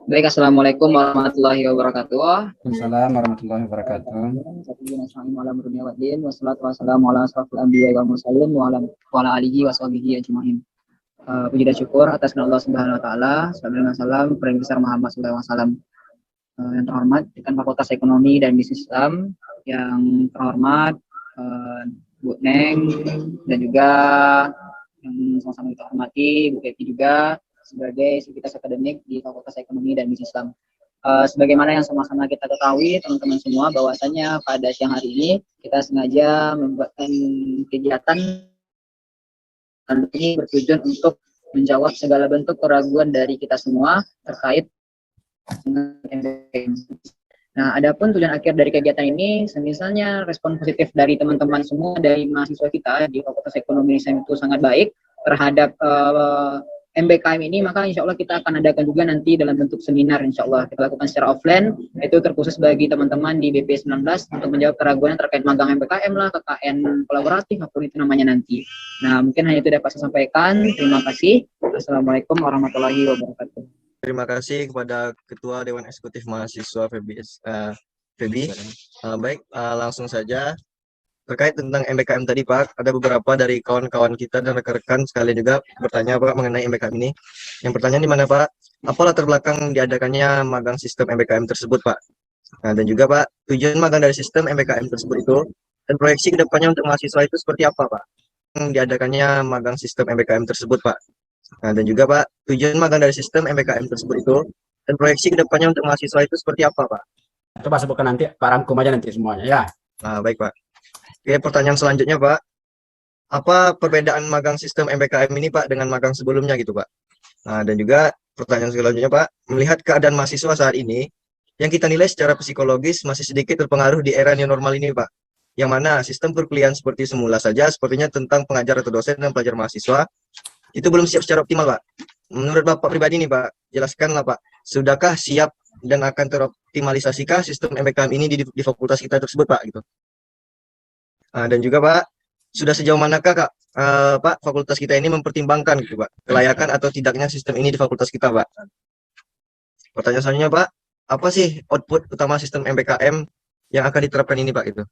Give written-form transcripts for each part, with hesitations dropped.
Baik, assalamualaikum warahmatullahi wabarakatuh. Waalaikumsalam warahmatullahi wabarakatuh. Wassalatu wassalamu ala asrofil anbiya wal mursalin wa ala alihi wa sahbihi ajmain. Puji dan syukur atas nama Allah Subhanahu wa taala. Salam Perintis besar Muhammad sallallahu alaihi wasallam. Yang terhormat Dekan Fakultas Ekonomi dan Bisnis Islam, yang terhormat Bu Neng, dan juga yang sama-sama kita hormati Bu Pepi juga sebagai sivitas akademik di Fakultas Ekonomi dan Bisnis Islam. Sebagaimana yang sama-sama kita ketahui teman-teman semua, bahwasanya pada siang hari ini kita sengaja membuatkan kegiatan ini bertujuan untuk menjawab segala bentuk keraguan dari kita semua terkait dengan MBKM. Nah, adapun tujuan akhir dari kegiatan ini, misalnya respon positif dari teman-teman semua, dari mahasiswa kita di Fakultas Ekonomi itu sangat baik terhadap MBKM ini, maka insya Allah kita akan adakan juga nanti dalam bentuk seminar, insya Allah kita lakukan secara offline, itu terkhusus bagi teman-teman di BP 19 untuk menjawab keraguan terkait magang MBKM lah, KKN kolaboratif, apapun itu namanya nanti. Nah, mungkin hanya itu dapat saya sampaikan. Terima kasih. Assalamualaikum warahmatullahi wabarakatuh. Terima kasih kepada Ketua Dewan Eksekutif Mahasiswa Febi. Baik, langsung saja. Terkait tentang MBKM tadi Pak, ada beberapa dari kawan-kawan kita dan rekan-rekan sekalian juga bertanya Pak mengenai MBKM ini. Yang pertanyaan di mana Pak? Apa latar belakang diadakannya magang sistem MBKM tersebut Pak? Nah, dan juga Pak, tujuan magang dari sistem MBKM tersebut itu dan proyeksi kedepannya untuk mahasiswa itu seperti apa Pak? Diadakannya magang sistem MBKM tersebut Pak. Nah, dan juga Pak, tujuan magang dari sistem MBKM tersebut itu dan proyeksi kedepannya untuk mahasiswa itu seperti apa Pak? Coba sebutkan nanti, Pak rangkum aja nanti semuanya ya. Nah, baik Pak. Oke, pertanyaan selanjutnya Pak, apa perbedaan magang sistem MBKM ini Pak dengan magang sebelumnya gitu Pak? Nah, dan juga pertanyaan selanjutnya Pak, melihat keadaan mahasiswa saat ini, yang kita nilai secara psikologis masih sedikit terpengaruh di era new normal ini Pak, yang mana sistem perkuliahan seperti semula saja, sepertinya tentang pengajar atau dosen dan pelajar mahasiswa, itu belum siap secara optimal Pak. Menurut Bapak pribadi nih Pak, jelaskanlah Pak, sudahkah siap dan akan teroptimalisasikah sistem MBKM ini di fakultas kita tersebut Pak gitu? Dan juga Pak, sudah sejauh manakah Kak, Pak, fakultas kita ini mempertimbangkan gitu Pak, kelayakan atau tidaknya sistem ini di fakultas kita Pak? Pertanyaan selanjutnya Pak, apa sih output utama sistem MBKM yang akan diterapkan ini Pak gitu?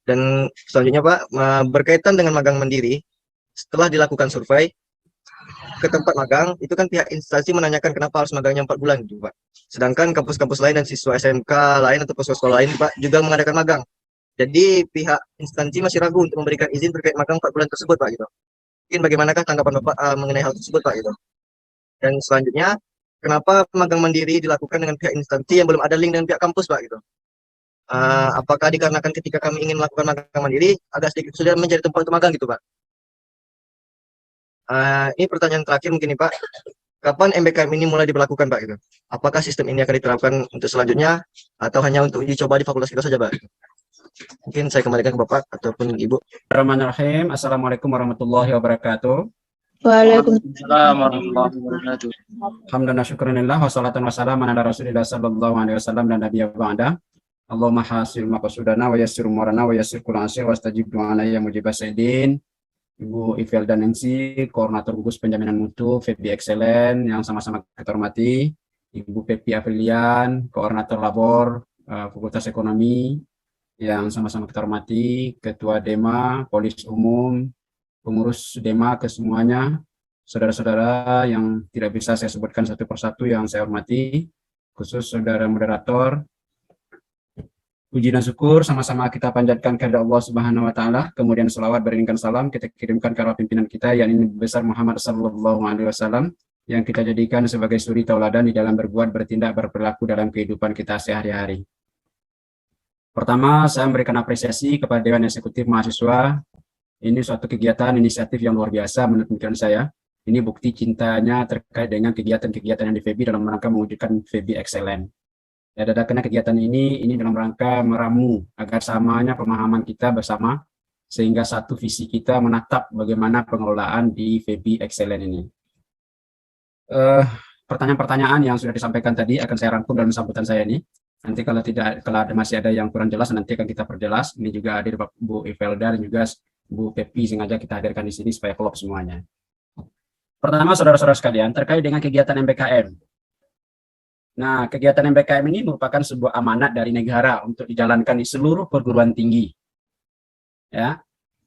Dan selanjutnya Pak, berkaitan dengan magang mandiri, setelah dilakukan survei ke tempat magang, itu kan pihak instansi menanyakan kenapa harus magangnya 4 bulan gitu Pak. Sedangkan kampus-kampus lain dan siswa SMK lain atau sekolah lain Pak juga mengadakan magang. Jadi pihak instansi masih ragu untuk memberikan izin terkait magang 4 bulan tersebut Pak gitu. Mungkin bagaimanakah tanggapan Bapak mengenai hal tersebut Pak gitu. Dan selanjutnya, kenapa magang mandiri dilakukan dengan pihak instansi yang belum ada link dengan pihak kampus Pak gitu. Apakah dikarenakan ketika kami ingin melakukan magang mandiri agak sedikit sulit mencari tempat untuk magang gitu Pak. Ini pertanyaan terakhir mungkin nih Pak. Kapan MBKM ini mulai diberlakukan Pak gitu? Apakah sistem ini akan diterapkan untuk selanjutnya atau hanya untuk uji coba di fakultas kita saja Pak? Mungkin saya kembalikan ke Bapak ataupun Ibu. Bismillahirrahmanirrahim. Assalamualaikum warahmatullahi wabarakatuh. Waalaikumsalam warahmatullahi wabarakatuh. Alhamdulillah syukurillah wassalatu wassalamu ala Rasulillah sallallahu alaihi wasallam dan nabiyya ba'da. Allahumma hasil maqsudana wa yassir umurana wa yassir kulli asy wastajib du'ana ya mujibas sayyidin. Ibu Ifel dan Nancy, Koordinator Gugus Penjaminan Mutu, Febi Excellent, yang sama-sama kita hormati, Ibu Pepi Afilian, Koordinator Labor, Fakultas Ekonomi, yang sama-sama kita hormati, Ketua DEMA, Polis Umum, pengurus DEMA ke semuanya, saudara-saudara yang tidak bisa saya sebutkan satu persatu yang saya hormati, khusus saudara moderator. Puji dan syukur sama-sama kita panjatkan kepada Allah Subhanahu wa taala, kemudian selawat beriringkan salam kita kirimkan kepada pimpinan kita yang ini besar Muhammad sallallahu alaihi wasallam yang kita jadikan sebagai suri tauladan di dalam berbuat, bertindak, berperilaku dalam kehidupan kita sehari-hari. Pertama, saya memberikan apresiasi kepada Dewan Eksekutif Mahasiswa. Ini suatu kegiatan inisiatif yang luar biasa menurut pemikiran saya. Ini bukti cintanya terkait dengan kegiatan-kegiatan yang di FEBI dalam rangka mewujudkan FEBI Excellent. Ya, karena kegiatan ini dalam rangka meramu agar samanya pemahaman kita bersama sehingga satu visi kita menatap bagaimana pengelolaan di FEBI Excellent ini. Pertanyaan-pertanyaan yang sudah disampaikan tadi akan saya rangkum dalam sambutan saya ini. Nanti kalau masih ada yang kurang jelas nanti akan kita perjelas. Ini juga hadir Bu Ivelda dan juga Bu Pepi sengaja kita hadirkan di sini supaya klop semuanya. Pertama, saudara-saudara sekalian, terkait dengan kegiatan MBKM. Nah, kegiatan MBKM ini merupakan sebuah amanat dari negara untuk dijalankan di seluruh perguruan tinggi. Ya,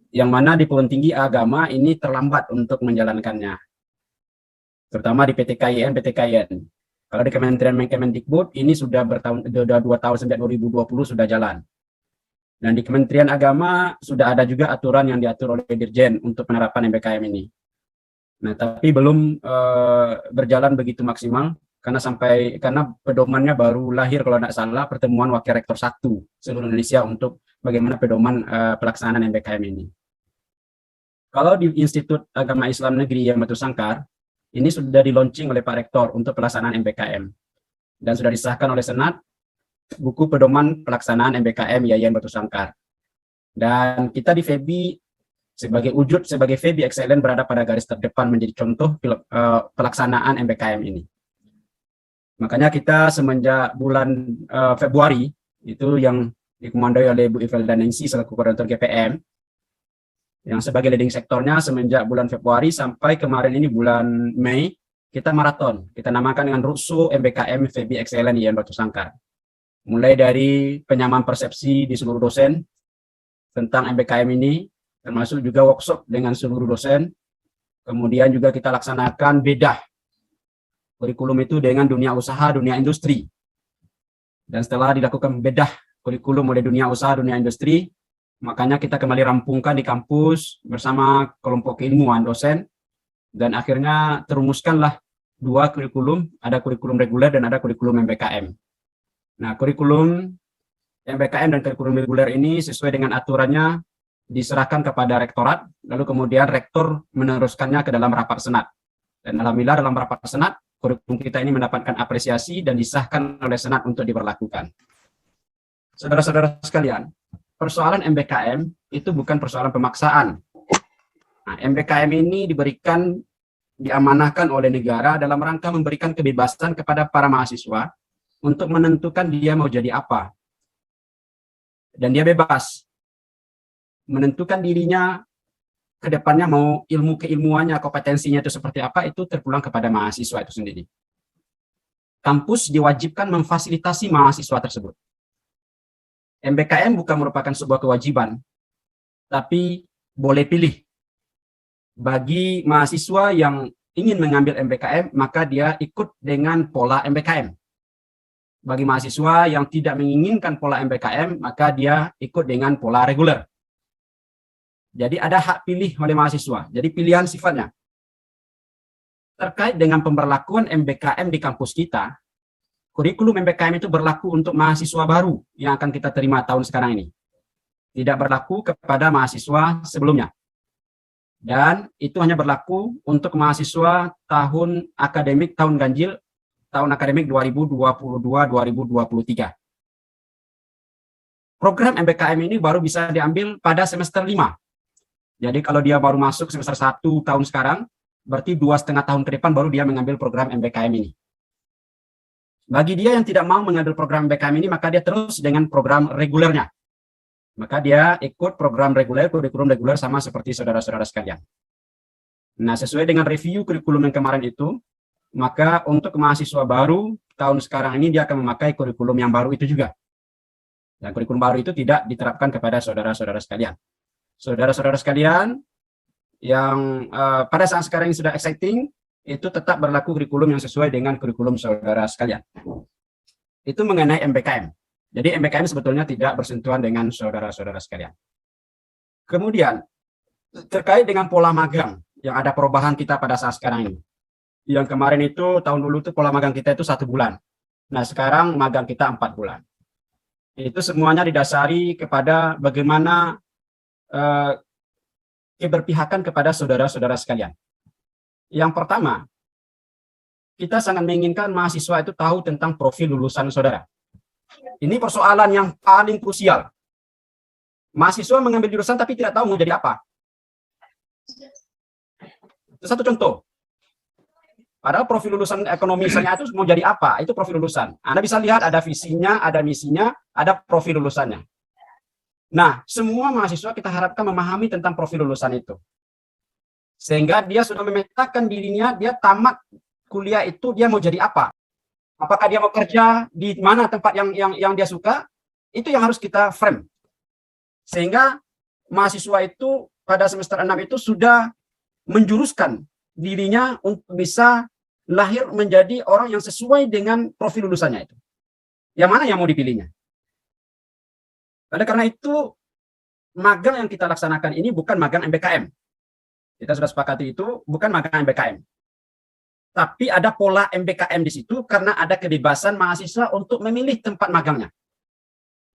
yang mana di perguruan tinggi agama ini terlambat untuk menjalankannya, terutama di PTKIN, PTKIN. Kalau di Kementerian Kemendikbud ini sudah 2 tahun sejak 2020 sudah jalan. Dan di Kementerian Agama sudah ada juga aturan yang diatur oleh Dirjen untuk penerapan MBKM ini. Nah, tapi belum berjalan begitu maksimal karena pedomannya baru lahir kalau tidak salah pertemuan Wakil Rektor 1 seluruh Indonesia untuk bagaimana pedoman pelaksanaan MBKM ini. Kalau di Institut Agama Islam Negeri yang Batu Sangkar, ini sudah di launching oleh Pak Rektor untuk pelaksanaan MBKM dan sudah disahkan oleh Senat buku pedoman pelaksanaan MBKM Yayan Batu Sangkar. Dan kita di FEBI sebagai FEBI Excellent berada pada garis terdepan menjadi contoh pelaksanaan MBKM ini. Makanya kita semenjak bulan Februari itu yang dikomandoi oleh Bu Ivelda Ningsi selaku koordinator GPM yang sebagai leading sektornya semenjak bulan Februari sampai kemarin ini bulan Mei kita maraton. Kita namakan dengan Russo MBKM FEBI Excellent Yayan Batu Sangkar. Mulai dari penyamaan persepsi di seluruh dosen tentang MBKM ini, termasuk juga workshop dengan seluruh dosen. Kemudian juga kita laksanakan bedah kurikulum itu dengan dunia usaha, dunia industri. Dan setelah dilakukan bedah kurikulum oleh dunia usaha, dunia industri, makanya kita kembali rampungkan di kampus bersama kelompok keilmuan dosen, dan akhirnya terumuskanlah 2 kurikulum, ada kurikulum reguler dan ada kurikulum MBKM. Nah, kurikulum MBKM dan kurikulum reguler ini sesuai dengan aturannya diserahkan kepada rektorat, lalu kemudian rektor meneruskannya ke dalam rapat senat. Dan alhamdulillah dalam rapat senat, kurikulum kita ini mendapatkan apresiasi dan disahkan oleh senat untuk diberlakukan. Saudara-saudara sekalian, persoalan MBKM itu bukan persoalan pemaksaan. Nah, MBKM ini diamanahkan oleh negara dalam rangka memberikan kebebasan kepada para mahasiswa untuk menentukan dia mau jadi apa. Dan dia bebas menentukan dirinya ke depannya mau keilmuannya, kompetensinya itu seperti apa, itu terpulang kepada mahasiswa itu sendiri. Kampus diwajibkan memfasilitasi mahasiswa tersebut. MBKM bukan merupakan sebuah kewajiban, tapi boleh pilih. Bagi mahasiswa yang ingin mengambil MBKM, maka dia ikut dengan pola MBKM. Bagi mahasiswa yang tidak menginginkan pola MBKM, maka dia ikut dengan pola reguler. Jadi ada hak pilih oleh mahasiswa. Jadi pilihan sifatnya. Terkait dengan pemberlakuan MBKM di kampus kita, kurikulum MBKM itu berlaku untuk mahasiswa baru yang akan kita terima tahun sekarang ini. Tidak berlaku kepada mahasiswa sebelumnya. Dan itu hanya berlaku untuk mahasiswa tahun ganjil, tahun akademik 2022-2023. Program MBKM ini baru bisa diambil pada semester 5. Jadi kalau dia baru masuk semester 1 tahun sekarang, berarti 2,5 tahun ke depan baru dia mengambil program MBKM ini. Bagi dia yang tidak mau mengambil program MBKM ini, maka dia terus dengan program regulernya. Maka dia ikut program reguler, kurikulum reguler sama seperti saudara-saudara sekalian. Nah, sesuai dengan review kurikulum yang kemarin itu, maka untuk mahasiswa baru tahun sekarang ini dia akan memakai kurikulum yang baru itu juga. Dan kurikulum baru itu tidak diterapkan kepada saudara-saudara sekalian. Saudara-saudara sekalian yang pada saat sekarang ini sudah exciting, itu tetap berlaku kurikulum yang sesuai dengan kurikulum saudara sekalian. Itu mengenai MBKM. Jadi MBKM sebetulnya tidak bersentuhan dengan saudara-saudara sekalian. Kemudian, terkait dengan pola magang yang ada perubahan kita pada saat sekarang ini. Yang kemarin itu, tahun dulu itu pola magang kita itu 1 bulan. Nah, sekarang magang kita 4 bulan. Itu semuanya didasari kepada bagaimana keberpihakan kepada saudara-saudara sekalian. Yang pertama, kita sangat menginginkan mahasiswa itu tahu tentang profil lulusan saudara. Ini persoalan yang paling krusial. Mahasiswa mengambil jurusan tapi tidak tahu mau jadi apa. Itu satu contoh. Padahal profil lulusan ekonomi misalnya itu mau jadi apa? Itu profil lulusan. Anda bisa lihat ada visinya, ada misinya, ada profil lulusannya. Nah, semua mahasiswa kita harapkan memahami tentang profil lulusan itu. Sehingga dia sudah memetakan dirinya, dia tamat kuliah itu dia mau jadi apa. apakah dia mau kerja di mana tempat yang dia suka, itu yang harus kita frame. Sehingga mahasiswa itu pada semester 6 itu sudah menjuruskan dirinya untuk bisa lahir menjadi orang yang sesuai dengan profil lulusannya itu. Yang mana yang mau dipilihnya. Oleh karena itu, magang yang kita laksanakan ini bukan magang MBKM. Kita sudah sepakati itu, bukan magang MBKM. Tapi ada pola MBKM di situ karena ada kebebasan mahasiswa untuk memilih tempat magangnya.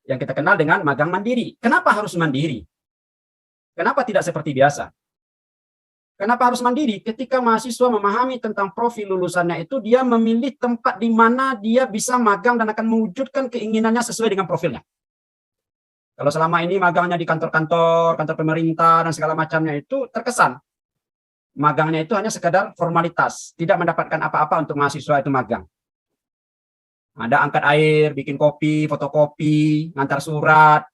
Yang kita kenal dengan magang mandiri. Kenapa harus mandiri? Kenapa tidak seperti biasa? Kenapa harus mandiri? Ketika mahasiswa memahami tentang profil lulusannya itu, dia memilih tempat di mana dia bisa magang dan akan mewujudkan keinginannya sesuai dengan profilnya. Kalau selama ini magangnya di kantor-kantor, kantor pemerintah, dan segala macamnya itu terkesan. Magangnya itu hanya sekadar formalitas, tidak mendapatkan apa-apa untuk mahasiswa itu magang. Ada angkat air, bikin kopi, fotokopi, ngantar surat.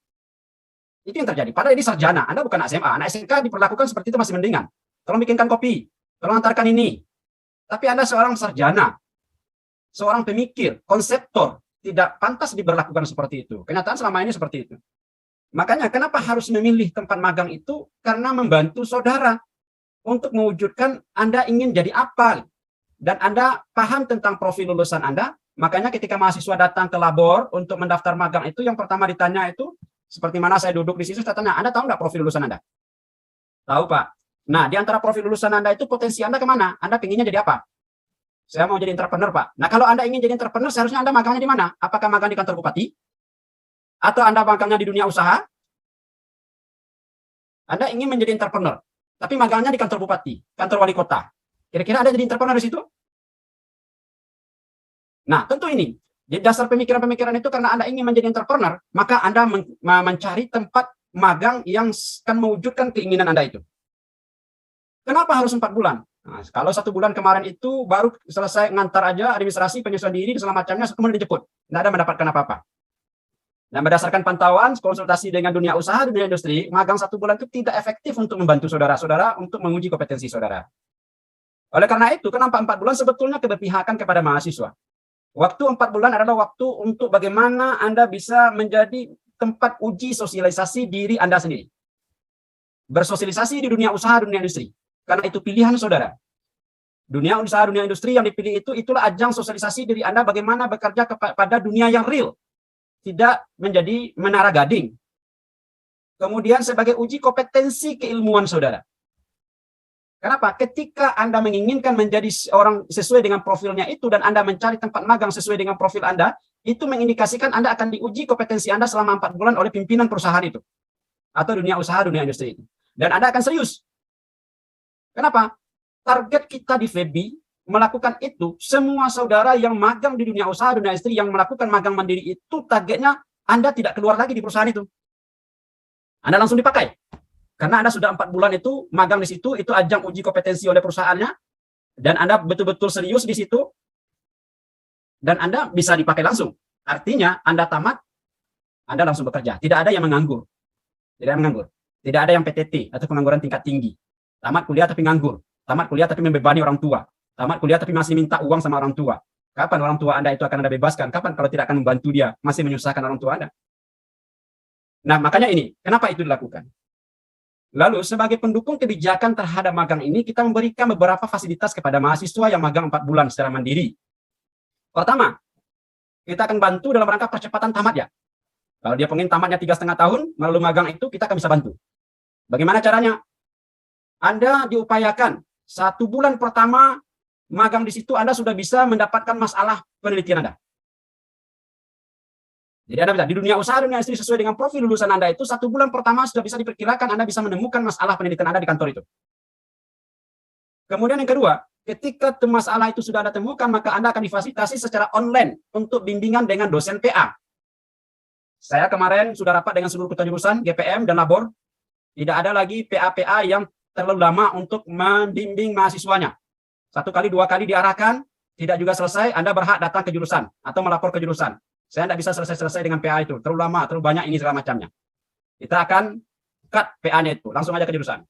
Itu yang terjadi. Padahal ini sarjana, Anda bukan SMA. Anak SMK diperlakukan seperti itu masih mendingan. Tolong bikinkan kopi, tolong antarkan ini. Tapi Anda seorang sarjana, seorang pemikir, konseptor, tidak pantas diberlakukan seperti itu. Kenyataan selama ini seperti itu. Makanya kenapa harus memilih tempat magang itu? Karena membantu saudara untuk mewujudkan Anda ingin jadi apa. Dan Anda paham tentang profil lulusan Anda. Makanya ketika mahasiswa datang ke labor untuk mendaftar magang itu, yang pertama ditanya itu, seperti mana saya duduk di situ, saya tanya, Anda tahu nggak profil lulusan Anda? Tahu, Pak. Nah, di antara profil lulusan Anda itu potensi Anda kemana? Anda pengennya jadi apa? Saya mau jadi entrepreneur, Pak. Nah, kalau Anda ingin jadi entrepreneur, seharusnya Anda magangnya di mana? Apakah magang di kantor bupati? Atau Anda magangnya di dunia usaha? Anda ingin menjadi entrepreneur, tapi magangnya di kantor bupati, kantor wali kota. Kira-kira Anda jadi entrepreneur di situ? Nah, tentu ini. Di dasar pemikiran-pemikiran itu karena Anda ingin menjadi entrepreneur, maka Anda mencari tempat magang yang akan mewujudkan keinginan Anda itu. Kenapa harus 4 bulan? Nah, kalau 1 bulan kemarin itu baru selesai ngantar aja administrasi, penyesuaian diri, dan segala macamnya, kemudian dijemput. Tidak ada mendapatkan apa-apa. Dan berdasarkan pantauan, konsultasi dengan dunia usaha, dunia industri, magang 1 bulan itu tidak efektif untuk membantu saudara-saudara untuk menguji kompetensi saudara. Oleh karena itu, kenapa 4 bulan sebetulnya keberpihakan kepada mahasiswa. Waktu 4 bulan adalah waktu untuk bagaimana Anda bisa menjadi tempat uji sosialisasi diri Anda sendiri. Bersosialisasi di dunia usaha, dunia industri. Karena itu pilihan saudara. Dunia usaha, dunia industri yang dipilih itu, itulah ajang sosialisasi diri Anda bagaimana bekerja pada dunia yang real. Tidak menjadi menara gading. Kemudian sebagai uji kompetensi keilmuan saudara. Kenapa? Ketika Anda menginginkan menjadi orang sesuai dengan profilnya itu dan Anda mencari tempat magang sesuai dengan profil Anda, itu mengindikasikan Anda akan diuji kompetensi Anda selama 4 bulan oleh pimpinan perusahaan itu. Atau dunia usaha, dunia industri itu. Dan Anda akan serius. Kenapa? Target kita di FEBI melakukan itu, semua saudara yang magang di dunia usaha, dunia industri, yang melakukan magang mandiri itu, targetnya Anda tidak keluar lagi di perusahaan itu. Anda langsung dipakai. Karena Anda sudah 4 bulan itu magang di situ, itu ajang uji kompetensi oleh perusahaannya, dan Anda betul-betul serius di situ, dan Anda bisa dipakai langsung. Artinya, Anda tamat, Anda langsung bekerja. Tidak ada yang menganggur. Tidak ada yang menganggur. Tidak ada yang PTT atau pengangguran tingkat tinggi. Tamat kuliah tapi nganggur. Tamat kuliah tapi membebani orang tua. Tamat kuliah tapi masih minta uang sama orang tua. Kapan orang tua Anda itu akan Anda bebaskan? Kapan kalau tidak akan membantu dia? Masih menyusahkan orang tua Anda. Nah, makanya ini. Kenapa itu dilakukan? Lalu, sebagai pendukung kebijakan terhadap magang ini, kita memberikan beberapa fasilitas kepada mahasiswa yang magang 4 bulan secara mandiri. Pertama, kita akan bantu dalam rangka percepatan tamat ya. Kalau dia pengen tamatnya 3,5 tahun, melalui magang itu kita akan bisa bantu. Bagaimana caranya? Anda diupayakan 1 bulan pertama magang di situ, Anda sudah bisa mendapatkan masalah penelitian Anda. Jadi Anda bisa, di dunia usaha, dunia industri sesuai dengan profil lulusan Anda itu, 1 bulan pertama sudah bisa diperkirakan Anda bisa menemukan masalah penelitian Anda di kantor itu. Kemudian yang kedua, ketika masalah itu sudah Anda temukan, maka Anda akan difasilitasi secara online untuk bimbingan dengan dosen PA. Saya kemarin sudah rapat dengan seluruh ketua jurusan, GPM, dan labor. Tidak ada lagi PA-PA yang terlalu lama untuk membimbing mahasiswanya. 1 kali, 2 kali diarahkan, tidak juga selesai, Anda berhak datang ke jurusan atau melapor ke jurusan. Saya tidak bisa selesai-selesai dengan PA itu. Terlalu lama, terlalu banyak ini segala macamnya. Kita akan cut PA-nya itu. Langsung aja ke jurusan.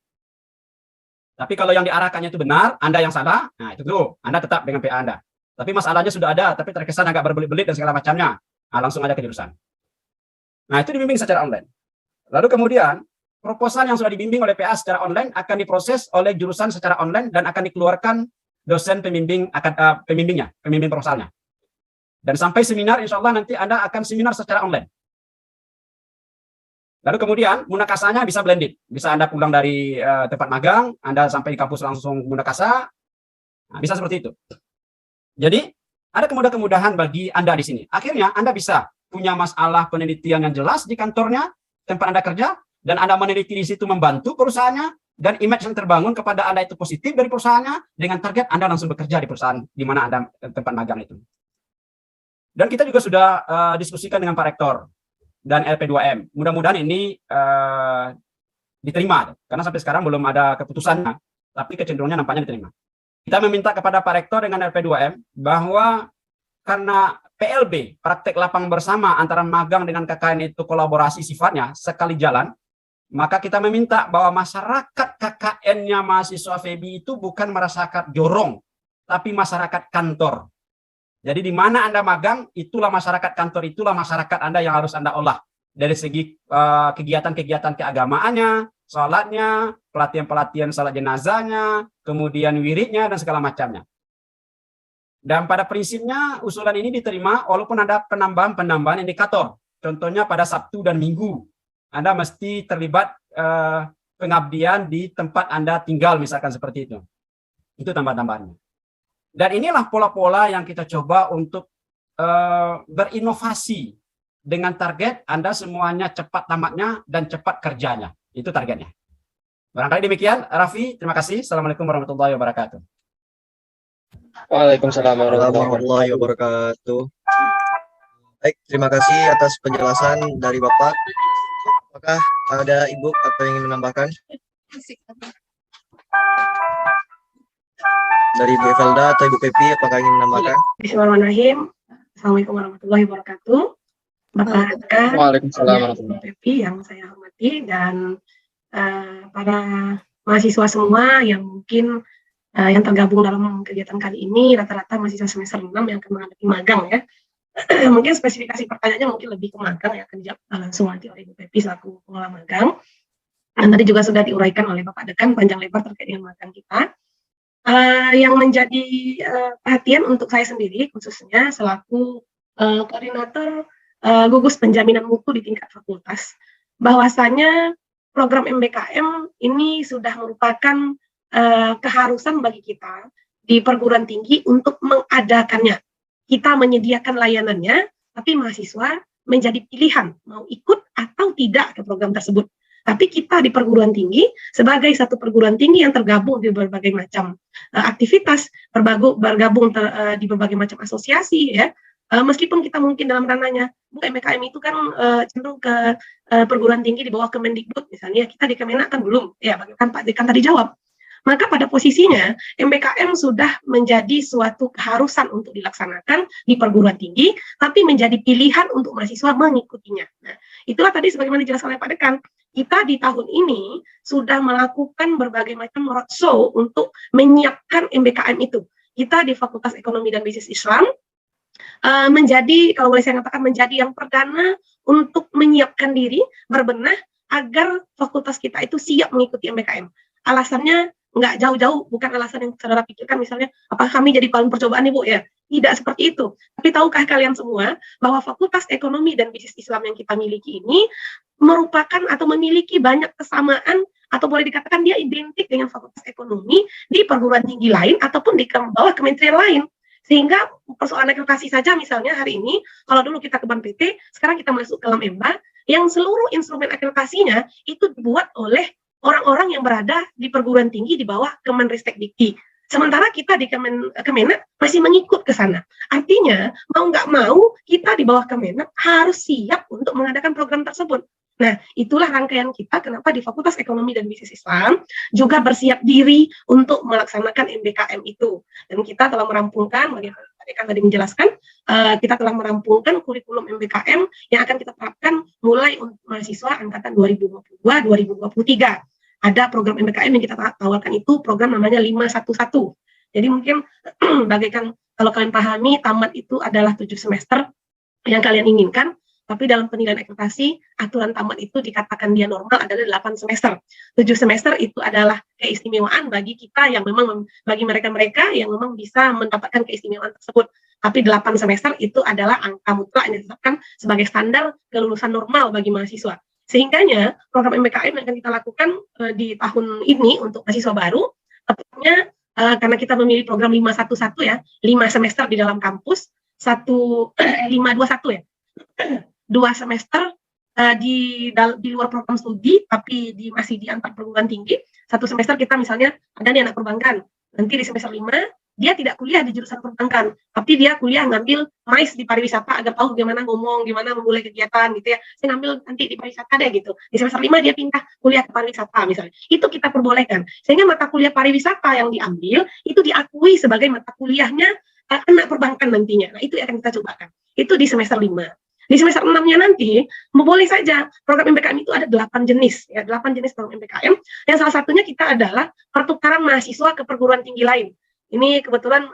Tapi kalau yang diarahkannya itu benar, Anda yang salah, nah itu dulu. Anda tetap dengan PA Anda. Tapi masalahnya sudah ada, tapi terkesan agak berbelit-belit dan segala macamnya. Nah, langsung aja ke jurusan. Nah, itu dibimbing secara online. Lalu kemudian, proposal yang sudah dibimbing oleh PA secara online akan diproses oleh jurusan secara online dan akan dikeluarkan dosen pembimbing pembimbing proposalnya. Dan sampai seminar, insya Allah nanti Anda akan seminar secara online. Lalu kemudian, munakasanya bisa blended. Bisa Anda pulang dari tempat magang, Anda sampai di kampus langsung munakasa. Nah, bisa seperti itu. Jadi, ada kemudahan-kemudahan bagi Anda di sini. Akhirnya, Anda bisa punya masalah penelitian yang jelas di kantornya, tempat Anda kerja, dan Anda meneliti di situ membantu perusahaannya, dan image yang terbangun kepada Anda itu positif dari perusahaannya, dengan target Anda langsung bekerja di perusahaan di mana Anda tempat magang itu. Dan kita juga sudah diskusikan dengan Pak Rektor dan LP2M. Mudah-mudahan ini diterima, karena sampai sekarang belum ada keputusannya, tapi kecenderungannya nampaknya diterima. Kita meminta kepada Pak Rektor dengan LP2M bahwa karena PLB, praktek lapang bersama antara magang dengan KKN itu kolaborasi sifatnya sekali jalan, maka kita meminta bahwa masyarakat KKN-nya mahasiswa FEBI itu bukan masyarakat jorong, tapi masyarakat kantor. Jadi di mana Anda magang, itulah masyarakat kantor, itulah masyarakat Anda yang harus Anda olah. Dari segi kegiatan-kegiatan keagamaannya, sholatnya, pelatihan-pelatihan sholat jenazahnya, kemudian wiridnya, dan segala macamnya. Dan pada prinsipnya usulan ini diterima walaupun ada penambahan-penambahan indikator. Contohnya pada Sabtu dan Minggu, Anda mesti terlibat pengabdian di tempat Anda tinggal, misalkan seperti itu. Itu tambahan-tambahannya. Dan inilah pola-pola yang kita coba untuk berinovasi dengan target Anda semuanya cepat tamatnya dan cepat kerjanya. Itu targetnya. Barangkali demikian, Raffi. Terima kasih. Assalamualaikum warahmatullahi wabarakatuh. Waalaikumsalam warahmatullahi wabarakatuh. Baik, terima kasih atas penjelasan dari Bapak. Apakah ada Ibu atau yang ingin menambahkan? Dari Ibu Evelda atau Ibu Pepi, apakah ingin menambahkan? Bismillahirrahmanirrahim. Assalamualaikum warahmatullahi wabarakatuh. Bapak Raka, Ibu Pepi yang saya hormati, dan para mahasiswa semua yang mungkin yang tergabung dalam kegiatan kali ini, rata-rata mahasiswa semester 6 yang akan menghadapi magang ya. Mungkin spesifikasi pertanyaannya mungkin lebih ke magang, yang akan dijawab langsung nanti oleh Ibu Pepi selaku pengelola magang. Dan tadi juga sudah diuraikan oleh Bapak Dekan panjang lebar terkait dengan magang kita. Yang menjadi perhatian untuk saya sendiri, khususnya selaku koordinator gugus penjaminan mutu di tingkat fakultas, bahwasanya program MBKM ini sudah merupakan keharusan bagi kita di perguruan tinggi untuk mengadakannya. Kita menyediakan layanannya, tapi mahasiswa menjadi pilihan mau ikut atau tidak ke program tersebut. Tapi kita di perguruan tinggi, sebagai satu perguruan tinggi yang tergabung di berbagai macam aktivitas, bergabung di berbagai macam asosiasi, ya, meskipun kita mungkin dalam ranahnya, MBKM itu kan cenderung ke perguruan tinggi di bawah Kemendikbud, misalnya, kita di Kemenak kan belum, ya, kan Pak Dekan tadi jawab. Maka pada posisinya, MBKM sudah menjadi suatu keharusan untuk dilaksanakan di perguruan tinggi, tapi menjadi pilihan untuk mahasiswa mengikutinya. Nah, itulah tadi sebagaimana dijelaskan oleh Pak Dekan, kita di tahun ini sudah melakukan berbagai macam roadshow untuk menyiapkan MBKM itu. Kita di Fakultas Ekonomi dan Bisnis Islam menjadi, kalau boleh saya katakan, menjadi yang perdana untuk menyiapkan diri, berbenah, agar fakultas kita itu siap mengikuti MBKM. Alasannya nggak jauh-jauh, bukan alasan yang saudara pikirkan, misalnya, apakah kami jadi pahlawan percobaan nih, Bu? Ya, tidak seperti itu. Tapi tahukah kalian semua bahwa Fakultas Ekonomi dan Bisnis Islam yang kita miliki ini merupakan atau memiliki banyak kesamaan, atau boleh dikatakan dia identik dengan Fakultas Ekonomi di perguruan tinggi lain ataupun di bawah kementerian lain. Sehingga persoalan akreditasi saja, misalnya hari ini, kalau dulu kita ke Bank PT, sekarang kita masuk ke dalam MBA, yang seluruh instrumen akreditasinya itu dibuat oleh orang-orang yang berada di perguruan tinggi di bawah Kemenristek Dikti. Sementara kita di Kemenak masih mengikut ke sana. Artinya, mau nggak mau, kita di bawah Kemenak harus siap untuk mengadakan program tersebut. Nah, itulah rangkaian kita kenapa di Fakultas Ekonomi dan Bisnis Islam juga bersiap diri untuk melaksanakan MBKM itu. Dan kita telah merampungkan, bagaimana Pak Dekan tadi menjelaskan, kita telah merampungkan kurikulum MBKM yang akan kita terapkan mulai untuk mahasiswa angkatan 2022-2023. Ada program MBKM yang kita tawarkan itu, program namanya 511. Jadi mungkin bagaikan kalau kalian pahami, tamat itu adalah 7 semester yang kalian inginkan, tapi dalam penilaian akreditasi, aturan tamat itu dikatakan dia normal adalah 8 semester. 7 semester itu adalah keistimewaan bagi kita yang memang, bagi mereka-mereka yang memang bisa mendapatkan keistimewaan tersebut. Tapi 8 semester itu adalah angka mutlak yang ditetapkan sebagai standar kelulusan normal bagi mahasiswa. Sehingganya, program MBKM yang akan kita lakukan di tahun ini untuk mahasiswa baru, tepatnya karena kita memilih program 511 ya, 5 semester di dalam kampus, 521 ya, 2 semester di luar program studi, tapi masih di antar perguruan tinggi. 1 semester kita misalnya ada nih anak perbankan, nanti di semester 5 dia tidak kuliah di jurusan perbankan, tapi dia kuliah ngambil MAIS di pariwisata agar tahu gimana ngomong, gimana memulai kegiatan gitu ya. Saya ngambil nanti di pariwisata deh gitu. Di semester 5 dia pindah kuliah ke pariwisata misalnya. Itu kita perbolehkan. Sehingga mata kuliah pariwisata yang diambil itu diakui sebagai mata kuliahnya anak perbankan nantinya. Nah, itu yang akan kita cobakan. Itu di semester 5. Di semester 6-nya nanti, boleh saja program MBKM itu ada 8 jenis, ya 8 jenis program MBKM, yang salah satunya kita adalah pertukaran mahasiswa ke perguruan tinggi lain. Ini kebetulan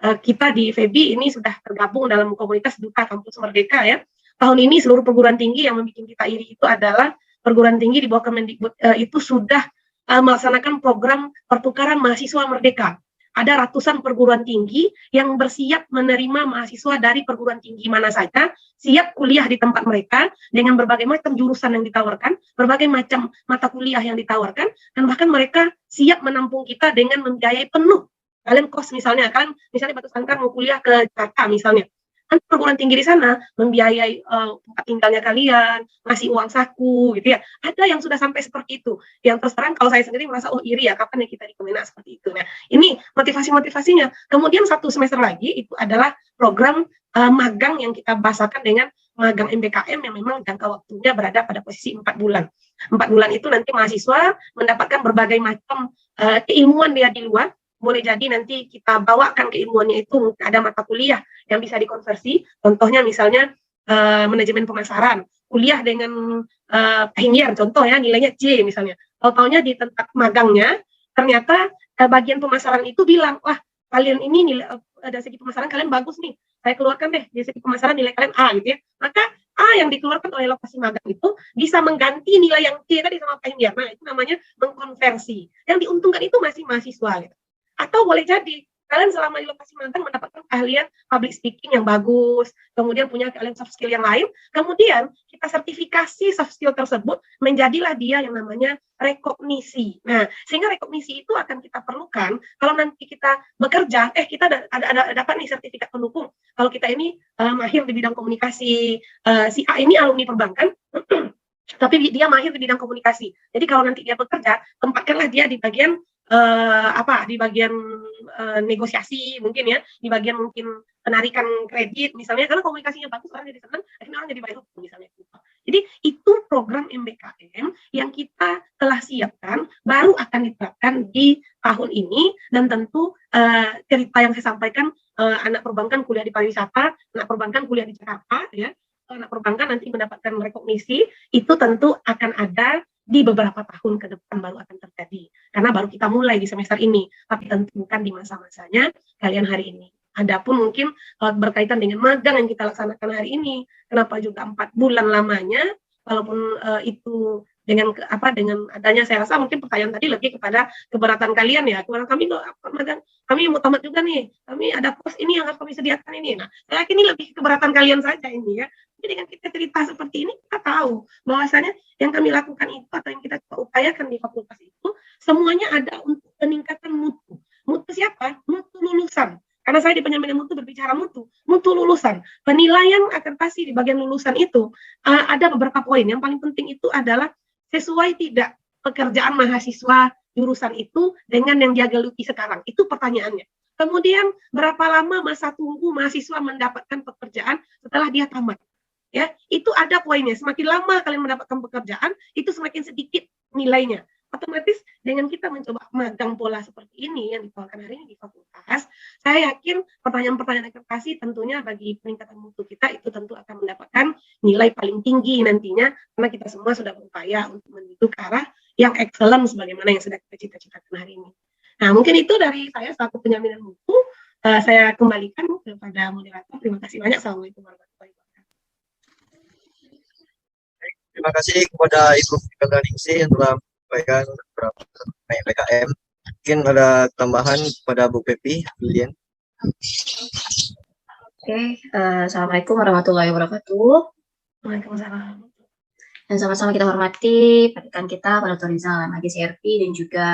kita di FEBI ini sudah tergabung dalam komunitas Duta Kampus Merdeka ya. Tahun ini seluruh perguruan tinggi yang membuat kita iri itu adalah perguruan tinggi di bawah Kemendikbud itu sudah melaksanakan program pertukaran mahasiswa merdeka. Ada ratusan perguruan tinggi yang bersiap menerima mahasiswa dari perguruan tinggi mana saja, siap kuliah di tempat mereka dengan berbagai macam jurusan yang ditawarkan, berbagai macam mata kuliah yang ditawarkan, dan bahkan mereka siap menampung kita dengan membiayai penuh. Kalian kos misalnya, kalian misalnya Batu Sangkar mau kuliah ke Jakarta misalnya, kan perguruan tinggi di sana membiayai tempat tinggalnya kalian, ngasih uang saku gitu ya. Ada yang sudah sampai seperti itu. Yang terus terang kalau saya sendiri merasa iri ya, kapan ya kita di Kemenak seperti itu. Nah, ini motivasi-motivasinya. Kemudian 1 semester lagi itu adalah program magang yang kita bahasakan dengan magang MBKM yang memang jangka waktunya berada pada posisi 4 bulan. 4 bulan itu nanti mahasiswa mendapatkan berbagai macam keilmuan dia di luar. Boleh jadi nanti kita bawakan keilmuannya itu, ada mata kuliah yang bisa dikonversi, contohnya misalnya manajemen pemasaran, kuliah dengan Pahingyer, contoh ya, nilainya C misalnya, tahu-taunya di tempat magangnya, ternyata bagian pemasaran itu bilang, wah kalian ini nilai, dari segi pemasaran kalian bagus nih, saya keluarkan deh, dari segi pemasaran nilai kalian A gitu ya, maka A yang dikeluarkan oleh lokasi magang itu bisa mengganti nilai yang C tadi sama Pahingyer, nah itu namanya mengkonversi, yang diuntungkan itu masih mahasiswa gitu. Atau boleh jadi kalian selama di lokasi magang mendapatkan keahlian public speaking yang bagus, kemudian punya keahlian soft skill yang lain, kemudian kita sertifikasi soft skill tersebut menjadilah dia yang namanya rekognisi. Nah, sehingga rekognisi itu akan kita perlukan kalau nanti kita bekerja, kita ada dapat nih sertifikat pendukung. Kalau kita ini mahir di bidang komunikasi, si A ini alumni perbankan, tapi dia mahir di bidang komunikasi. Jadi kalau nanti dia bekerja, tempatkanlah dia di bagian di bagian negosiasi mungkin ya, di bagian mungkin penarikan kredit misalnya, karena komunikasinya bagus orang jadi senang, akhirnya orang jadi bayar hutang misalnya. Jadi itu program MBKM yang kita telah siapkan, baru akan diterapkan di tahun ini, dan tentu cerita yang saya sampaikan, anak perbankan kuliah di pariwisata, anak perbankan kuliah di Jakarta ya, anak perbankan nanti mendapatkan rekognisi, itu tentu akan ada di beberapa tahun ke depan baru akan terjadi. Karena baru kita mulai di semester ini, tapi tentu bukan di masa-masanya kalian hari ini. Adapun mungkin berkaitan dengan magang yang kita laksanakan hari ini, kenapa juga 4 bulan lamanya, walaupun itu dengan adanya, saya rasa mungkin pertanyaan tadi lebih kepada keberatan kalian ya, keberatan kami magang, kami mau tamat juga nih, kami ada kos ini yang harus kami sediakan ini. Nah, saya yakin ini lebih keberatan kalian saja ini ya. Jadi dengan kita cerita seperti ini, kita tahu bahwasanya yang kami lakukan itu atau yang kita upayakan di fakultas itu semuanya ada untuk peningkatan mutu. Mutu siapa? Mutu lulusan. Karena saya di penyampaian mutu berbicara mutu lulusan. Penilaian akreditasi di bagian lulusan itu ada beberapa poin. Yang paling penting itu adalah sesuai tidak pekerjaan mahasiswa jurusan itu dengan yang dia geluti sekarang. Itu pertanyaannya. Kemudian berapa lama masa tunggu mahasiswa mendapatkan pekerjaan setelah dia tamat? Ya, itu ada poinnya. Semakin lama kalian mendapatkan pekerjaan, itu semakin sedikit nilainya. Otomatis dengan kita mencoba magang pola seperti ini yang ditawarkan hari ini di fakultas, saya yakin pertanyaan-pertanyaan akreditasi tentunya bagi peningkatan mutu kita itu tentu akan mendapatkan nilai paling tinggi nantinya, karena kita semua sudah berupaya untuk menuju ke arah yang excellent sebagaimana yang sudah kita cita-citakan hari ini. Nah, mungkin itu dari saya selaku penjaminan mutu. Saya kembalikan kepada moderator. Terima kasih banyak. Assalamualaikum warahmatullahi wabarakatuh. Terima kasih kepada Ibu Fikri Ningsi yang telah menyampaikan beberapa tentang PKM. Mungkin ada tambahan kepada Bu Pepi, Lilian. Oke, Assalamualaikum warahmatullahi wabarakatuh. Waalaikumsalam. Dan sama-sama kita hormati rekan kita, Pak Dr. Rizal, MAG-CRP, dan juga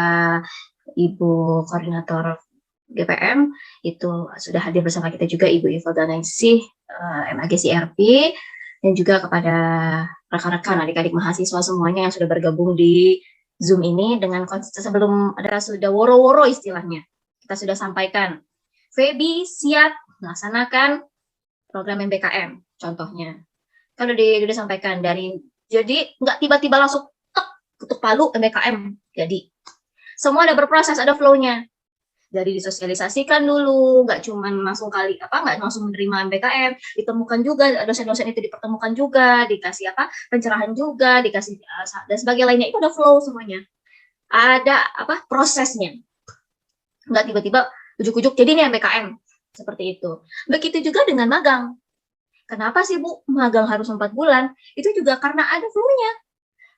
Ibu Koordinator GPM, itu sudah hadir bersama kita juga Ibu Imelda Ningsih, MAG-CRP, dan juga kepada rekan-rekan adik-adik mahasiswa semuanya yang sudah bergabung di Zoom ini dengan konsep sebelum ada sudah woro-woro istilahnya. Kita sudah sampaikan, Febi siap melaksanakan program MBKM, contohnya. Kan udah sampaikan dari, jadi nggak tiba-tiba langsung ketuk palu MBKM. Jadi semua ada berproses, ada flow-nya. Dari disosialisasikan dulu, nggak cuma langsung nggak langsung menerima MBKM, ditemukan juga dosen-dosen itu dipertemukan juga, dikasih pencerahan juga, dikasih dan sebagainya lainnya, itu ada flow semuanya. Ada prosesnya. Nggak tiba-tiba ujuk-ujuk jadi nih MBKM seperti itu. Begitu juga dengan magang. Kenapa sih Bu magang harus 4 bulan? Itu juga karena ada flow-nya.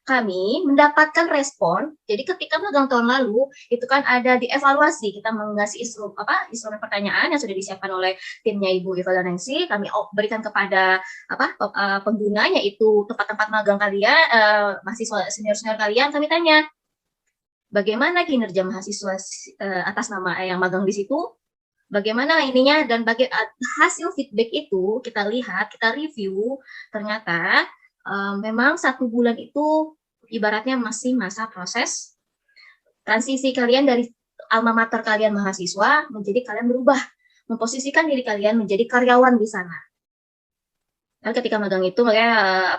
Kami mendapatkan respon, jadi ketika magang tahun lalu, itu kan ada dievaluasi, kita mengasih instrumen pertanyaan yang sudah disiapkan oleh timnya Ibu Imelda Ningsih, kami berikan kepada penggunanya itu tempat-tempat magang kalian, mahasiswa senior-senior kalian, kami tanya, bagaimana kinerja mahasiswa atas nama yang magang di situ, bagaimana ininya, dan hasil feedback itu kita lihat, kita review, ternyata memang 1 bulan itu ibaratnya masih masa proses transisi kalian dari alma mater kalian mahasiswa menjadi kalian berubah, memposisikan diri kalian menjadi karyawan di sana. Dan ketika magang itu makanya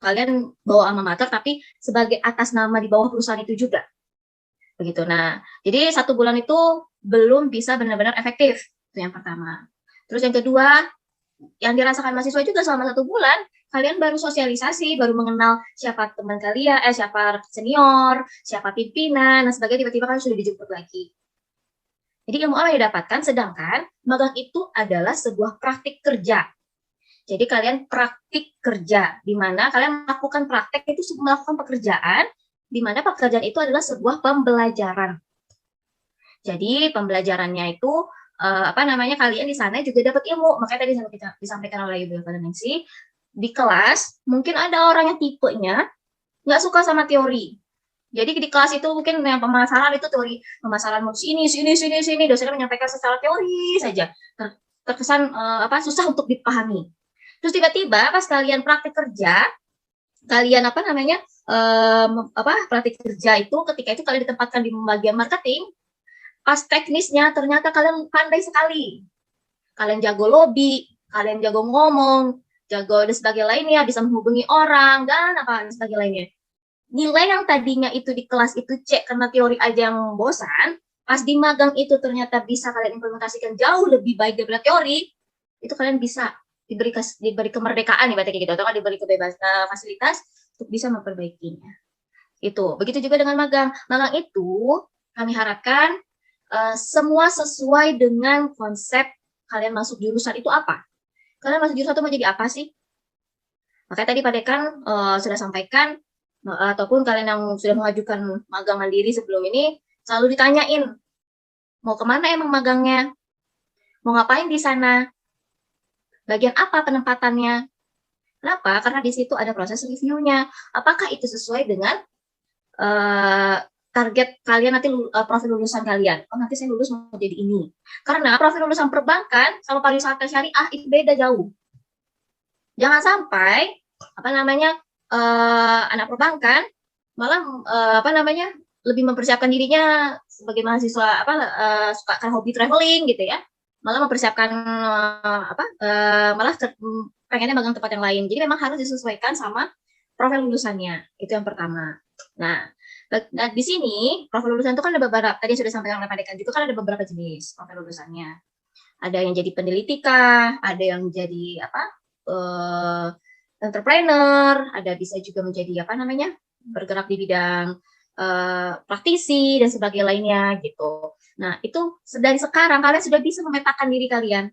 kalian bawa alma mater tapi sebagai atas nama di bawah perusahaan itu juga. Begitu. Nah, jadi 1 bulan itu belum bisa benar-benar efektif. Itu yang pertama. Terus yang kedua, yang dirasakan mahasiswa juga selama 1 bulan, kalian baru sosialisasi, baru mengenal siapa teman kalian, siapa senior, siapa pimpinan, dan sebagainya, tiba-tiba kan sudah dijemput lagi. Jadi ilmu apa yang didapatkan, sedangkan magang itu adalah sebuah praktik kerja. Jadi kalian praktik kerja, di mana kalian melakukan praktek itu melakukan pekerjaan, di mana pekerjaan itu adalah sebuah pembelajaran. Jadi pembelajarannya itu kalian di sana juga dapat ilmu. Makanya tadi disampaikan oleh Ibu Imelda Ningsih, di kelas mungkin ada orang yang tipenya nggak suka sama teori. Jadi di kelas itu mungkin yang pemasaran itu teori pemasaran sini, dosennya menyampaikan secara teori saja, terkesan susah untuk dipahami. Terus tiba-tiba pas kalian praktik kerja, kalian praktik kerja itu ketika itu kalian ditempatkan di bagian marketing, pas teknisnya ternyata kalian pandai sekali. Kalian jago lobby, kalian jago ngomong, jago dan sebagainya lainnya, bisa menghubungi orang dan sebagainya lainnya. Nilai yang tadinya itu di kelas itu C karena teori aja yang bosan, pas di magang itu ternyata bisa kalian implementasikan jauh lebih baik daripada teori, itu kalian bisa diberi kemerdekaan ibaratnya gitu, atau diberi kebebasan fasilitas untuk bisa memperbaikinya. Itu. Begitu juga dengan magang. Magang itu kami harapkan semua sesuai dengan konsep kalian masuk jurusan itu apa. Kalian masuk jurusan itu mau jadi apa sih? Makanya tadi Pak Dekan sudah sampaikan, ataupun kalian yang sudah mengajukan magang mandiri sebelum ini, selalu ditanyain, mau kemana emang magangnya? Mau ngapain di sana? Bagian apa penempatannya? Kenapa? Karena di situ ada proses reviewnya. Apakah itu sesuai dengan target kalian nanti, profil lulusan kalian? Oh, nanti saya lulus mau jadi ini. Karena profil lulusan perbankan sama pariwisata syariah itu beda jauh. Jangan sampai anak perbankan malah lebih mempersiapkan dirinya sebagai mahasiswa suka kan hobi traveling gitu ya, malah mempersiapkan pengennya magang tempat yang lain. Jadi memang harus disesuaikan sama profil lulusannya. Itu yang pertama. Nah, di sini profil lulusan itu kan ada beberapa, tadi sudah sampaikan oleh Pak Dekan juga, kan ada beberapa jenis profil lulusannya. Ada yang jadi peneliti kah, ada yang jadi entrepreneur, ada bisa juga menjadi bergerak di bidang praktisi dan sebagainya lainnya gitu. Nah, itu dari sekarang kalian sudah bisa memetakan diri kalian.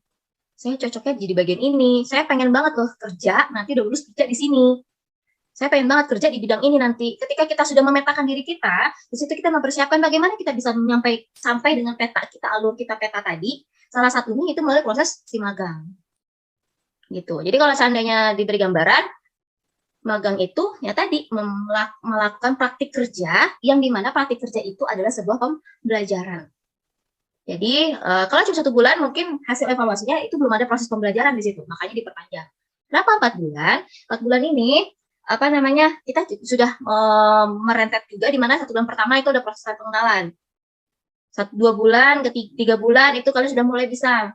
Saya cocoknya jadi bagian ini. Saya pengen banget loh kerja, nanti udah lulus kerja di sini. Saya pengen banget kerja di bidang ini nanti. Ketika kita sudah memetakan diri kita, di situ kita mempersiapkan bagaimana kita bisa sampai dengan peta kita, alur kita peta tadi. Salah satunya itu melalui proses si magang. Gitu. Jadi kalau seandainya diberi gambaran, magang itu ya tadi melakukan praktik kerja, yang dimana praktik kerja itu adalah sebuah pembelajaran. Jadi kalau cuma 1 bulan mungkin hasil evaluasinya itu belum ada proses pembelajaran di situ, makanya diperpanjang. Kenapa 4 bulan? 4 bulan ini kita sudah merentet juga, di mana 1 bulan pertama itu ada proses pengenalan. 2 bulan, 3 bulan itu kalian sudah mulai bisa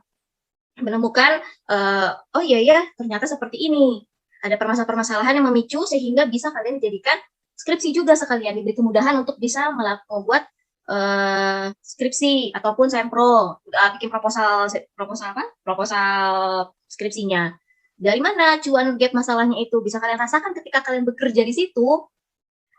menemukan oh iya ya ternyata seperti ini. Ada permasalahan yang memicu sehingga bisa kalian jadikan skripsi juga sekalian, diberi kemudahan untuk bisa membuat skripsi ataupun sempro, bikin proposal skripsinya. Dari mana cuan gap masalahnya itu bisa kalian rasakan ketika kalian bekerja di situ.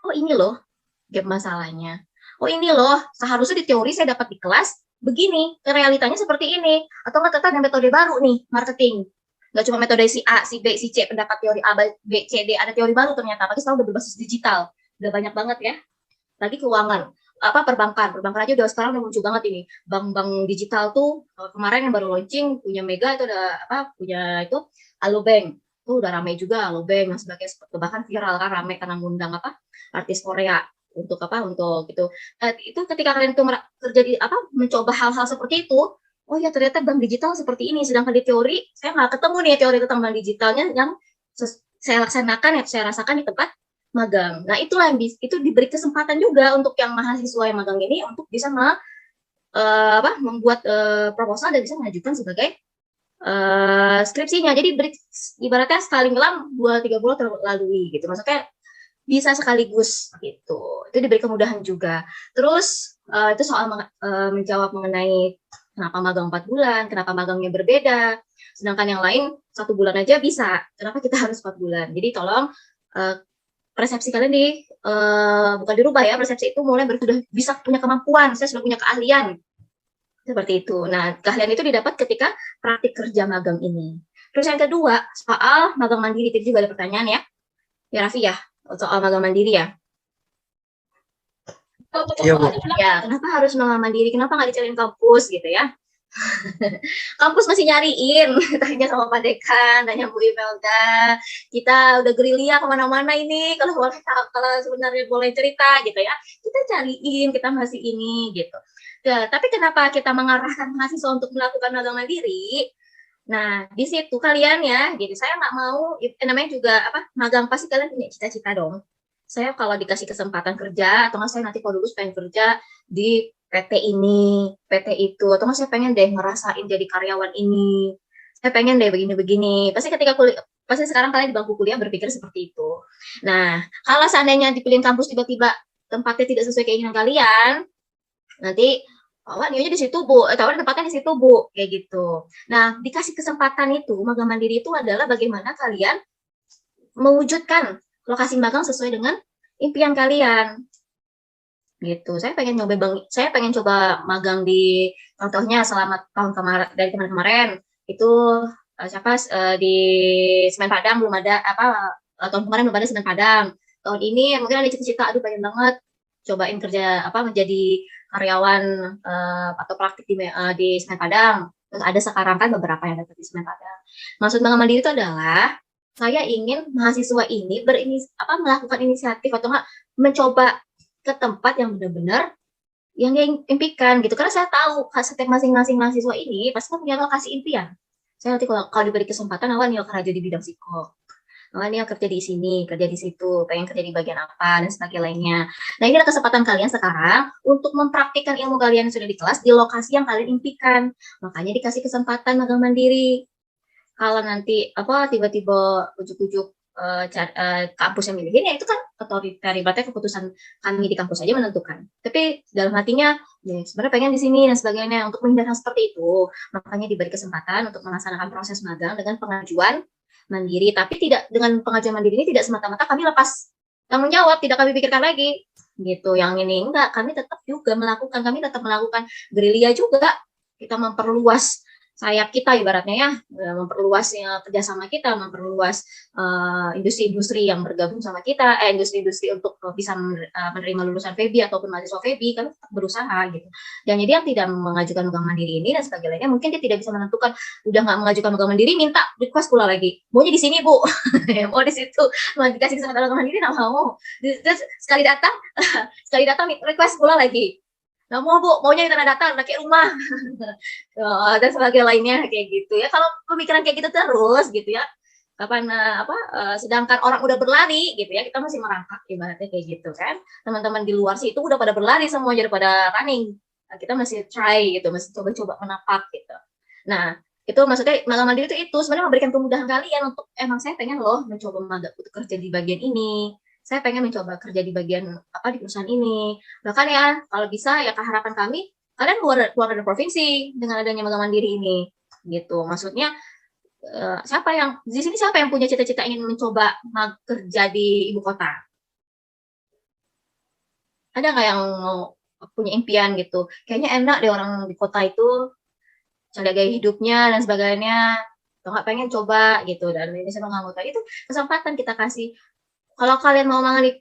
Oh ini loh gap masalahnya. Oh ini loh seharusnya di teori saya dapat di kelas begini, realitanya seperti ini. Atau nggak ternyata ada metode baru nih marketing. Nggak cuma metode si A, si B, si C, pendapat teori A, B, C, D, ada teori baru ternyata. Apalagi sekarang udah berbasis digital, udah banyak banget ya. Lagi keuangan, perbankan aja udah sekarang udah muncul banget ini. Bank-bank digital tuh kemarin yang baru launching punya Mega itu punya itu Alobank. Tuh udah ramai juga Alobank yang sebagai bahkan viral kan, ramai karena ngundang artis Korea untuk itu. Itu ketika kalian tuh terjadi mencoba hal-hal seperti itu, oh ya ternyata bank digital seperti ini. Sedangkan di teori saya nggak ketemu nih teori tentang bank digitalnya yang saya laksanakan, saya rasakan di tempat magang. Nah itulah yang itu diberi kesempatan juga untuk yang mahasiswa yang magang ini untuk bisa membuat proposal dan bisa mengajukan sebagai skripsinya. Jadi ibaratnya sekali ngelam 2-3 bulan terlalui gitu. Maksudnya bisa sekaligus gitu. Itu diberi kemudahan juga. Terus itu soal menjawab mengenai kenapa magang 4 bulan, kenapa magangnya berbeda. Sedangkan yang lain 1 bulan aja bisa. Kenapa kita harus 4 bulan? Jadi tolong persepsi kalian bukan dirubah ya. Persepsi itu mulai sudah bisa punya kemampuan, saya sudah punya keahlian. Seperti itu. Nah, keahlian itu didapat ketika praktik kerja magang ini. Terus yang kedua, soal magang mandiri. Itu juga ada pertanyaan ya. Ya Raffi ya. Soal magang mandiri ya. Iya, Bu. Ya, kenapa harus magang mandiri? Kenapa nggak dicariin kampus gitu ya? Kampus masih nyariin, tanya sama Pak Dekan, tanya Bu Imelda. Kita udah gerilya kemana-mana ini. Kalau sebenarnya boleh cerita gitu ya, kita cariin, kita masih ini gitu. Ya, tapi kenapa kita mengarahkan mahasiswa untuk melakukan magang mandiri? Nah, di situ kalian ya, gitu. Saya nggak mau, namanya juga magang, pasti kalian punya cita-cita dong. Saya kalau dikasih kesempatan kerja, atau nggak saya nanti kalau lulus pengen kerja di PT ini, PT itu, atau nggak saya pengen deh ngerasain jadi karyawan ini, saya pengen deh begini-begini. Pasti ketika pasti sekarang kalian di bangku kuliah berpikir seperti itu. Nah, kalau seandainya dipilih kampus tiba-tiba tempatnya tidak sesuai keinginan kalian, nanti nionya di situ Bu, tawarin tempatnya di situ Bu, kayak gitu. Nah, dikasih kesempatan itu, magang mandiri itu adalah bagaimana kalian mewujudkan lokasi magang sesuai dengan impian kalian. Gitu. Saya pengen coba magang di, contohnya selama tahun kemarin itu di Semen Padang belum ada tahun kemarin belum ada Semen Padang. Tahun ini mungkin ada cita-cita, aduh pengen banget cobain kerja menjadi karyawan atau praktik di Semen Padang. Terus ada sekarang kan beberapa yang ada di Semen Padang. Maksud magang mandiri itu adalah saya ingin mahasiswa ini melakukan inisiatif atau mencoba ke tempat yang benar-benar yang dia impikan gitu. Karena saya tahu setiap masing-masing mahasiswa ini pasti punya lokasi impian. Saya nanti kalau diberi kesempatan awalnya kerja di bidang psiko. Awalnya kerja di sini, kerja di situ, pengen kerja di bagian apa, dan sebagainya. Nah, ini adalah kesempatan kalian sekarang untuk mempraktikkan ilmu kalian yang sudah di kelas di lokasi yang kalian impikan. Makanya dikasih kesempatan magang mandiri. Kalau nanti tiba-tiba ujuk-ujuk kampus yang milihin, ya itu kan otoriter, berarti keputusan kami di kampus saja menentukan. Tapi dalam hatinya, ya sebenarnya pengen di sini dan sebagainya. Untuk menghindari seperti itu, makanya diberi kesempatan untuk melaksanakan proses magang dengan pengajuan mandiri. Tapi tidak, dengan pengajuan mandiri ini tidak semata-mata kami lepas tanggung jawab, tidak kami pikirkan lagi. gitu. Yang ini enggak, kami tetap melakukan gerilya juga. Kita memperluas sayap kita ibaratnya ya, memperluas kerjasama kita, memperluas industri-industri yang bergabung sama kita, industri-industri untuk bisa menerima lulusan FEBI ataupun mahasiswa FEBI, kan tetap berusaha gitu. Dan jadi yang tidak mengajukan magang mandiri ini dan sebagainya, mungkin dia tidak bisa menentukan, udah nggak mengajukan magang mandiri, minta request pula lagi, maunya di sini Bu, mau di situ, mau dikasih kesempatan magang mandiri nggak mau, terus sekali datang request pula lagi. Nggak mau Bu, maunya internet data, pakai rumah dan sebagainya lainnya kayak gitu ya. Kalau pemikiran kayak gitu terus gitu ya, kapan sedangkan orang udah berlari gitu ya, kita masih merangkak ibaratnya kayak gitu kan. Teman-teman di luar sih itu udah pada berlari semua daripada running. Nah, kita masih try gitu, masih coba-coba menapak gitu. Nah, itu maksudnya magang mandiri itu sebenarnya memberikan kemudahan kalian untuk emang saya pengen loh mencoba magang untuk kerja di bagian ini. Saya pengen mencoba kerja di bagian di perusahaan ini. Bahkan ya kalau bisa ya harapan kami kalian keluar dari provinsi dengan adanya magang mandiri ini gitu. Maksudnya siapa yang punya cita-cita ingin mencoba kerja di ibu kota? Ada nggak yang mau punya impian gitu? Kayaknya enak deh orang di kota itu, cara gaya hidupnya dan sebagainya. Atau nggak pengen coba gitu, dan ini sama nggak itu kesempatan kita kasih. Kalau kalian mau magang di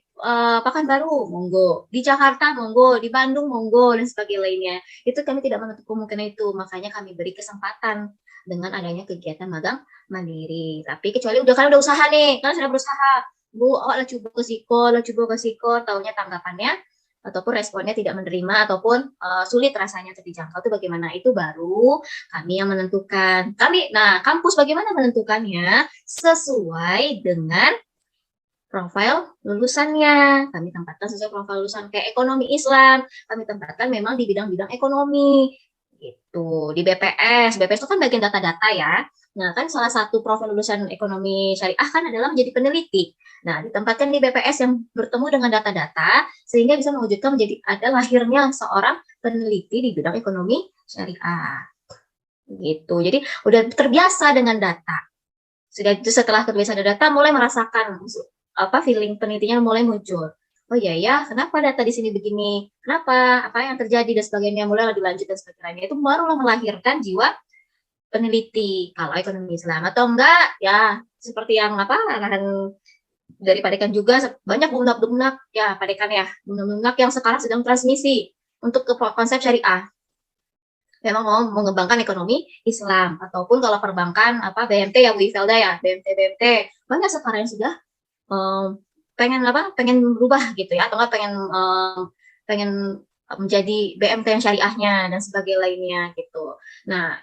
Pekanbaru, monggo. Di Jakarta, monggo. Di Bandung, monggo, dan sebagainya lainnya. Itu kami tidak menutup kemungkinan itu. Makanya kami beri kesempatan dengan adanya kegiatan magang mandiri. Tapi kecuali kalian udah usaha nih, kalian sudah berusaha. Bu, lah coba ke Siko, taunya tanggapannya ataupun responnya tidak menerima ataupun sulit rasanya untuk dijangkau, itu bagaimana? Itu baru kami yang menentukan. Kampus bagaimana menentukannya? Sesuai dengan profil lulusannya. Kami tempatkan sesuai profil lulusan. Kayak ekonomi Islam, kami tempatkan memang di bidang-bidang ekonomi gitu. Di BPS itu kan bagian data-data ya. Nah, kan salah satu profil lulusan ekonomi syariah kan adalah menjadi peneliti. Nah, ditempatkan di BPS yang bertemu dengan data-data sehingga bisa mewujudkan menjadi ada lahirnya seorang peneliti di bidang ekonomi syariah. Gitu. Jadi udah terbiasa dengan data. Setelah terbiasa dengan data mulai merasakan feeling penelitinya mulai muncul. Oh iya, kenapa data di sini begini? Kenapa? Apa yang terjadi dan sebagainya, mulai lebih lanjut dan sebagainya. Itu barulah melahirkan jiwa peneliti kalau ekonomi Islam. Atau enggak ya seperti yang arahan dari Padekan juga, banyak bunak-bunak ya Padekan ya, bunak-bunak yang sekarang sedang transmisi untuk ke konsep syariah. Memang mau mengembangkan ekonomi Islam, ataupun kalau perbankan BMT ya Bu Ifelda ya, BMT banyak sekarang yang sudah pengen berubah gitu ya, atau nggak pengen menjadi BMT yang syariahnya dan sebagainya lainnya gitu. Nah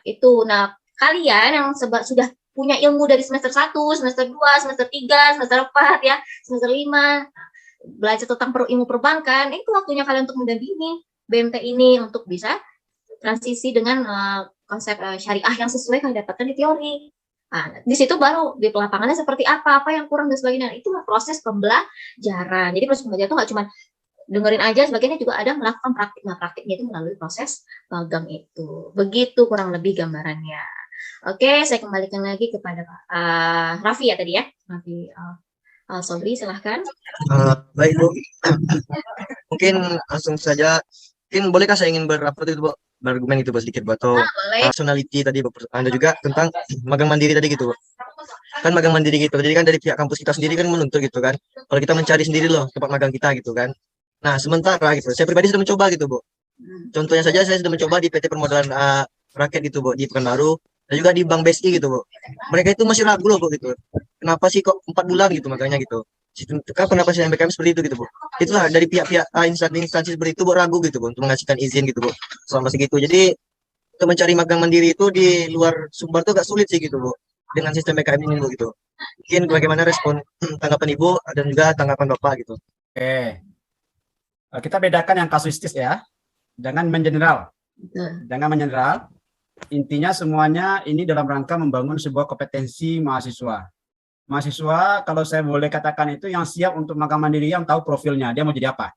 kalian yang sudah punya ilmu dari semester 1, semester 2, semester 3, semester 4 ya, semester 5 belajar tentang ilmu perbankan, itu waktunya kalian untuk mendampingi BMT ini untuk bisa transisi dengan konsep syariah yang sesuai yang didapatkan di teori. Nah, di situ baru di lapangannya seperti apa yang kurang dan sebagainya. Itulah proses pembelajaran. Jadi proses pembelajaran itu nggak cuma dengerin aja, sebagainya juga ada melakukan praktik. Nah, praktiknya itu melalui proses magang itu. Begitu kurang lebih gambarannya. Oke, saya kembalikan lagi kepada Pak Raffi ya tadi ya. Raffi Sobri, silahkan. Baik Bu. Mungkin langsung saja. Mungkin bolehkah saya ingin berargumen itu sedikit Bu, atau personality tadi Bu, Anda juga tentang magang mandiri tadi gitu Bu. Kan magang mandiri gitu, jadi kan dari pihak kampus kita sendiri kan menuntut gitu kan, kalau kita mencari sendiri loh tempat magang kita gitu kan. Nah sementara gitu, saya pribadi sudah mencoba gitu Bu. Contohnya saja saya sudah mencoba di PT Permodalan Rakyat gitu Bu, di Pekanbaru, dan juga di Bank BSI gitu Bu. Mereka itu masih ragu loh Bu gitu. Kenapa sih kok 4 bulan gitu magangnya gitu. Kenapa sih MBKM seperti itu gitu Bu. Itulah dari pihak-pihak instansi seperti itu Bu, ragu gitu Bu untuk mengasihkan izin gitu Bu selama segitu. Jadi untuk mencari magang mandiri itu di luar Sumbar itu agak sulit sih gitu Bu dengan sistem MBKM ini Bu gitu. Mungkin bagaimana respon tanggapan Ibu dan juga tanggapan Bapak gitu. Oke. Kita bedakan yang kasuistis ya. Jangan mengeneral. Jangan mengeneral. Intinya semuanya ini dalam rangka membangun sebuah kompetensi mahasiswa. Mahasiswa, kalau saya boleh katakan itu yang siap untuk magang mandiri, yang tahu profilnya, dia mau jadi apa.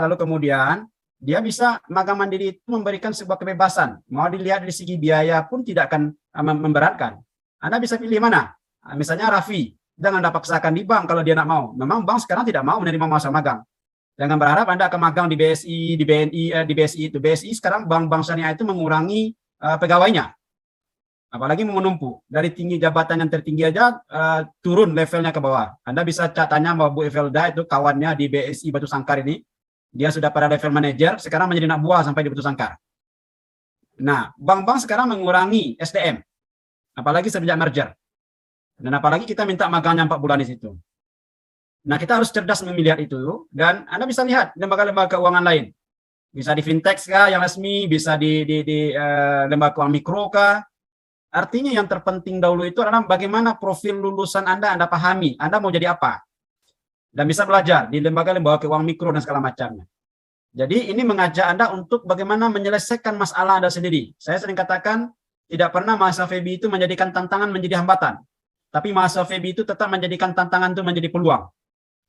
Lalu kemudian dia bisa magang mandiri itu memberikan sebuah kebebasan. Mau dilihat dari segi biaya pun tidak akan memberatkan. Anda bisa pilih mana. Misalnya Raffi, jangan paksakan di bank kalau dia nak mau. Memang bank sekarang tidak mau menerima mahasiswa magang. Jangan berharap Anda akan magang di BSI, di BNI, di BSI itu. BSI sekarang bank-bank syariah itu mengurangi pegawainya. Apalagi menumpuk. Dari tinggi jabatan yang tertinggi aja turun levelnya ke bawah. Anda bisa tanya sama Bu Evelda itu kawannya di BSI Batu Sangkar ini. Dia sudah pada level manajer, sekarang menjadi anak buah sampai di Batu Sangkar. Nah, bank-bank sekarang mengurangi SDM. Apalagi sejak merger. Dan apalagi kita minta magangnya 4 bulan di situ. Nah, kita harus cerdas memilih itu, dan Anda bisa lihat lembaga-lembaga keuangan lain. Bisa di fintech kah yang resmi, bisa di lembaga keuangan mikro kah. Artinya yang terpenting dahulu itu adalah bagaimana profil lulusan Anda pahami. Anda mau jadi apa? Dan bisa belajar di lembaga-lembaga keuangan mikro dan segala macamnya. Jadi ini mengajak Anda untuk bagaimana menyelesaikan masalah Anda sendiri. Saya sering katakan, tidak pernah mahasiswa FEB itu menjadikan tantangan menjadi hambatan. Tapi mahasiswa FEB itu tetap menjadikan tantangan itu menjadi peluang.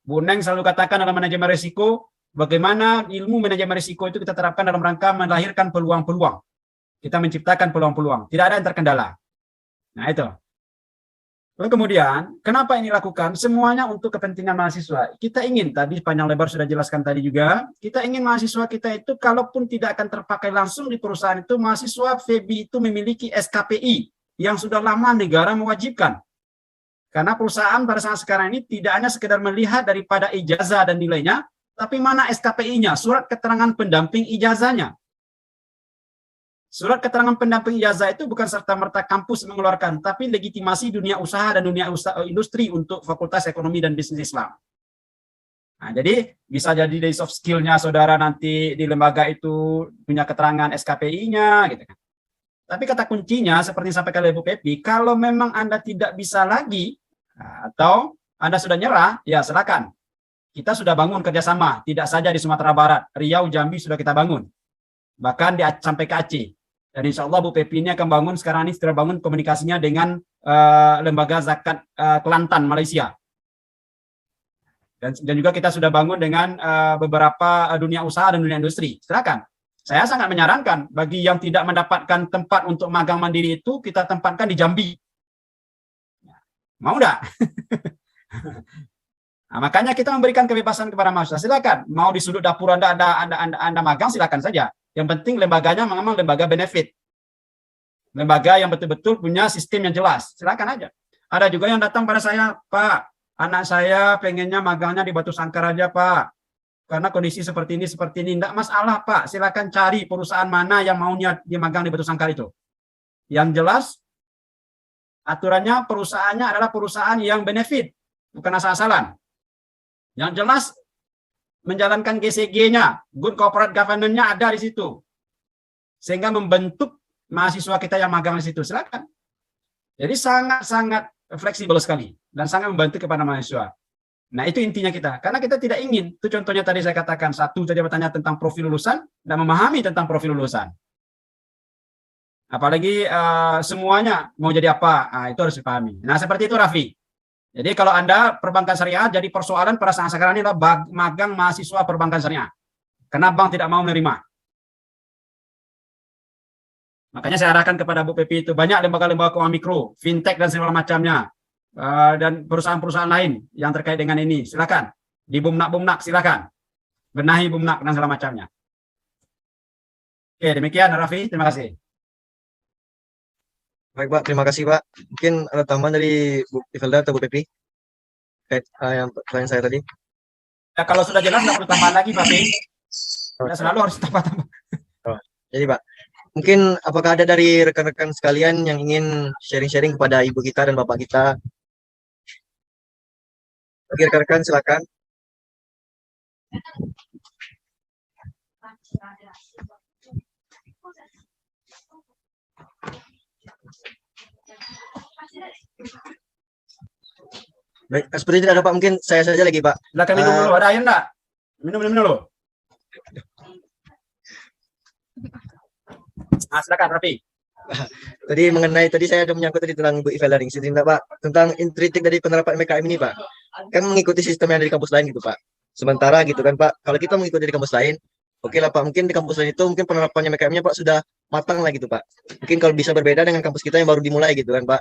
Bu Neng selalu katakan dalam manajemen risiko, bagaimana ilmu manajemen risiko itu kita terapkan dalam rangka melahirkan peluang-peluang. Kita menciptakan peluang-peluang. Tidak ada yang terkendala. Nah itu. Lalu kemudian, kenapa ini lakukan? Semuanya untuk kepentingan mahasiswa. Kita ingin, tadi panjang lebar sudah jelaskan tadi juga, kita ingin mahasiswa kita itu, kalaupun tidak akan terpakai langsung di perusahaan itu, mahasiswa FEB itu memiliki SKPI yang sudah lama negara mewajibkan. Karena perusahaan pada saat sekarang ini tidak hanya sekedar melihat daripada ijazah dan nilainya, tapi mana SKPI-nya, surat keterangan pendamping ijazahnya. Surat keterangan pendamping ijazah itu bukan serta-merta kampus mengeluarkan, tapi legitimasi dunia usaha dan dunia industri untuk Fakultas Ekonomi dan Bisnis Islam. Nah, jadi bisa jadi dari soft skill-nya saudara nanti di lembaga itu punya keterangan SKPI-nya, gitu kan. Tapi kata kuncinya seperti disampaikan oleh Bu Pepi, kalau memang Anda tidak bisa lagi atau Anda sudah nyerah, ya silakan. Kita sudah bangun kerjasama, tidak saja di Sumatera Barat, Riau, Jambi sudah kita bangun, bahkan sampai ke Aceh. Dan insya Allah Bu Pepi ini akan bangun, sekarang ini sudah bangun komunikasinya dengan lembaga zakat Kelantan, Malaysia. Dan juga kita sudah bangun dengan beberapa dunia usaha dan dunia industri. Silakan. Saya sangat menyarankan bagi yang tidak mendapatkan tempat untuk magang mandiri itu, kita tempatkan di Jambi. Mau enggak? Nah, makanya kita memberikan kebebasan kepada mahasiswa. Silakan. Mau di sudut dapur Anda magang, silakan saja. Yang penting lembaganya memang lembaga benefit. Lembaga yang betul-betul punya sistem yang jelas. Silakan aja. Ada juga yang datang pada saya, Pak, anak saya pengennya magangnya di Batu Sangkar aja, Pak. Karena kondisi seperti ini. Tidak masalah, Pak. Silakan cari perusahaan mana yang maunya dimagang di Batu Sangkar itu. Yang jelas, aturannya perusahaannya adalah perusahaan yang benefit. Bukan asal-asalan. Yang jelas, menjalankan GCG-nya, good corporate governance-nya ada di situ. Sehingga membentuk mahasiswa kita yang magang di situ. Silakan. Jadi sangat-sangat fleksibel sekali. Dan sangat membantu kepada mahasiswa. Nah, itu intinya kita. Karena kita tidak ingin, itu contohnya tadi saya katakan, satu tadi bertanya tentang profil lulusan, dan memahami tentang profil lulusan. Apalagi semuanya mau jadi apa, itu harus dipahami. Nah, seperti itu Raffi. Jadi kalau Anda perbankan syariah, jadi persoalan pada saat sekarang ini adalah magang mahasiswa perbankan syariah. Karena bank tidak mau menerima. Makanya saya arahkan kepada Bu Pepi itu, banyak lembaga-lembaga keuangan mikro, fintech dan segala macamnya. Dan perusahaan-perusahaan lain yang terkait dengan ini, silakan di Bumnak, silakan benahi Bumnak dan segala macamnya. Oke, demikian Raffi, terima kasih. Baik Pak, terima kasih Pak. Mungkin ada tambahan dari Bu Ivelda atau Bu Pepi yang pertanyaan saya tadi. Ya, kalau sudah jelas nggak perlu tambahan lagi Pak Pepi. Ya, selalu harus tambah-tambah. Jadi Pak, mungkin apakah ada dari rekan-rekan sekalian yang ingin sharing-sharing kepada ibu kita dan bapak kita? Bagi rekan-rekan silakan. Baik, seperti tidak ada Pak, mungkin saya saja lagi Pak. Silakan minum dulu, ada air enggak? Minum dulu. Nah, silakan Raffi. Tadi saya ada menyangkut tadi tentang Bu Ivelda Pak, tentang intrinsik dari penerapan MKM ini Pak. Kan mengikuti sistem yang dari kampus lain gitu Pak. Sementara gitu kan Pak, kalau kita mengikuti dari kampus lain, oke lah Pak, mungkin di kampus lain itu mungkin penerapannya MKM-nya Pak sudah matang lah gitu Pak. Mungkin kalau bisa berbeda dengan kampus kita yang baru dimulai gitu kan Pak,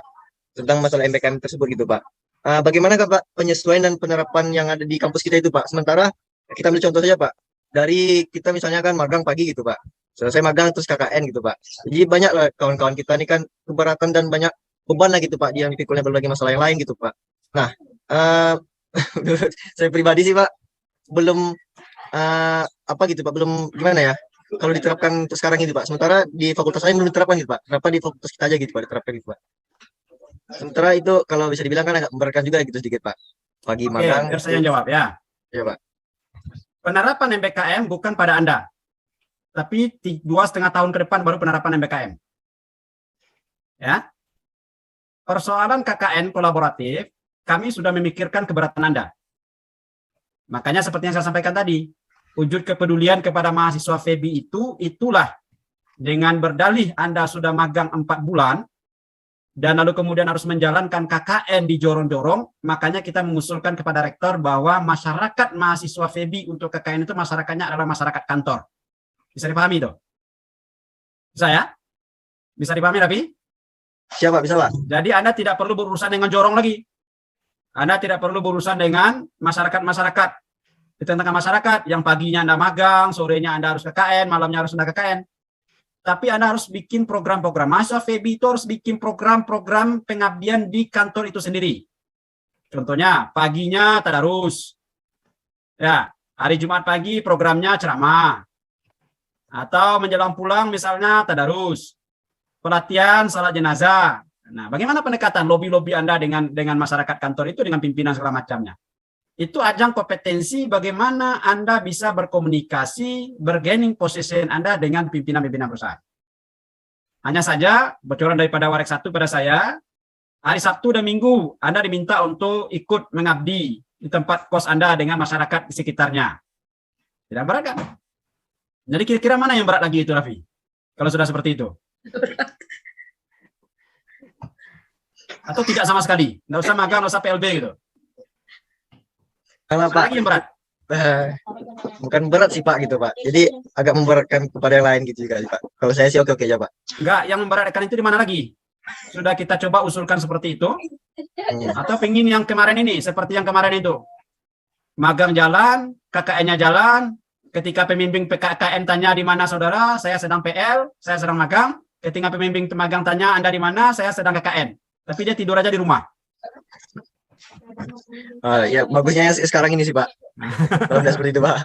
tentang masalah MKM tersebut gitu Pak. Bagaimana Pak penyesuaian dan penerapan yang ada di kampus kita itu Pak? Sementara Kita ambil contoh saja Pak. Dari kita misalnya kan magang pagi gitu Pak. Selesai magang terus KKN gitu Pak. Jadi banyak lah kawan-kawan kita ini kan keberatan dan banyak beban lah gitu Pak. Dia mikirin berbagai masalah yang lain gitu Pak. Nah, menurut saya pribadi sih Pak, belum apa gitu Pak, belum gimana ya? Kalau diterapkan untuk sekarang gitu Pak. Sementara di fakultas lain belum diterapkan gitu Pak. Kenapa di fakultas kita aja gitu Pak diterapkan gitu Pak. Sementara itu kalau bisa dibilang kan agak memberatkan juga gitu sedikit Pak. Pagi magang. Biar saya jawab ya. Ya Pak. Penerapan MBKM bukan pada Anda, tapi 2,5 tahun ke depan baru penerapan MBKM. Ya. Persoalan KKN kolaboratif, kami sudah memikirkan keberatan Anda. Makanya seperti yang saya sampaikan tadi, wujud kepedulian kepada mahasiswa FEBI itulah dengan berdalih Anda sudah magang 4 bulan, dan lalu kemudian harus menjalankan KKN di jorong-jorong, makanya kita mengusulkan kepada rektor bahwa masyarakat mahasiswa FEBI untuk KKN itu masyarakatnya adalah masyarakat kantor. Bisa dipahami itu? Bisa ya? Bisa dipahami, Raffi? Siapa bisa Pak? Jadi Anda tidak perlu berurusan dengan jorong lagi. Anda tidak perlu berurusan dengan masyarakat-masyarakat. Di tengah masyarakat yang paginya Anda magang, sorenya Anda harus KKN, malamnya harus Anda KKN. Tapi Anda harus bikin program-program. Mahasiswa FEBI itu harus bikin program-program pengabdian di kantor itu sendiri. Contohnya, paginya tadarus. Ya, hari Jumat pagi programnya ceramah. Atau menjelang pulang misalnya tadarus. Pelatihan salat jenazah. Nah, bagaimana pendekatan lobby-lobby Anda dengan masyarakat kantor itu, dengan pimpinan segala macamnya? Itu ajang kompetensi bagaimana Anda bisa berkomunikasi, bargaining position Anda dengan pimpinan-pimpinan perusahaan. Hanya saja, bocoran daripada Warek 1 pada saya, hari Sabtu dan Minggu Anda diminta untuk ikut mengabdi di tempat kos Anda dengan masyarakat di sekitarnya. Tidak berat kan? Jadi kira-kira mana yang berat lagi itu, Raffi? Kalau sudah seperti itu. Atau tidak sama sekali? Nggak usah magang, nggak usah PLB gitu. Kalau Pak, yang berat? Bukan berat sih Pak gitu Pak. Jadi agak memberatkan kepada yang lain gitu juga Pak. Kalau saya sih oke-oke aja Pak. Enggak, yang memberatkan itu di mana lagi? Sudah kita coba usulkan seperti itu? Atau pengen yang kemarin ini, seperti yang kemarin itu? Magang jalan, KKN-nya jalan, ketika pembimbing PKKN tanya di mana saudara, saya sedang PL, saya sedang magang. Ketika pembimbing magang tanya Anda di mana, saya sedang KKN. Tapi dia tidur aja di rumah. Ya bagusnya sekarang ini sih Pak. Kalau tidak seperti itu Pak.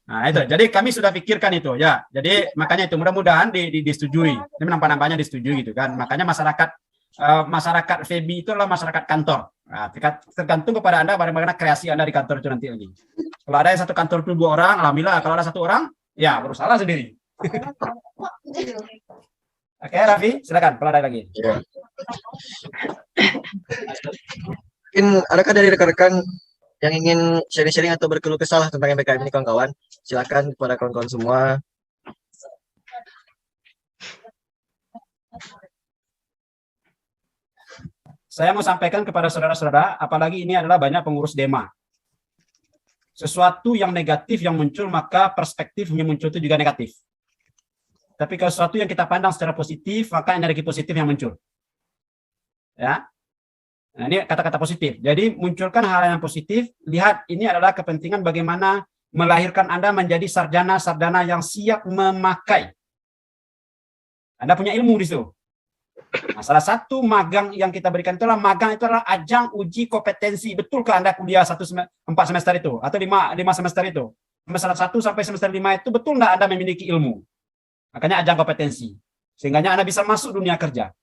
Nah itu, jadi kami sudah pikirkan itu ya. Jadi makanya itu mudah-mudahan disetujui. Ini nampak-nampaknya disetujui gitu kan. Makanya masyarakat FEBI itu adalah masyarakat kantor. Nah, tergantung kepada Anda bagaimana kreasi Anda di kantor itu nanti lagi. Kalau ada yang satu kantor itu 2 orang, alhamdulillah. Kalau ada 1 orang, ya berusaha sendiri. Oke, Raffi, silakan. Kalau ada lagi. Ya. Mungkin adakah dari rekan-rekan yang ingin sharing-sharing atau berkeluh kesah tentang MBKM ini kawan-kawan? Silakan kepada kawan-kawan semua. Saya mau sampaikan kepada saudara-saudara, apalagi ini adalah banyak pengurus DEMA. Sesuatu yang negatif yang muncul, maka perspektif yang muncul itu juga negatif. Tapi kalau sesuatu yang kita pandang secara positif, maka energi positif yang muncul. Ya. Nah, ini kata-kata positif. Jadi munculkan hal yang positif. Lihat, ini adalah kepentingan bagaimana melahirkan Anda menjadi sarjana-sarjana yang siap memakai. Anda punya ilmu di situ. Nah, salah satu magang yang kita berikan itulah magang itu adalah ajang uji kompetensi. Betulkah Anda kuliah 4 semester itu atau 5 semester itu? Semester 1 sampai semester 5 itu betul nggak Anda memiliki ilmu? Makanya ajang kompetensi. Sehingga Anda bisa masuk dunia kerja.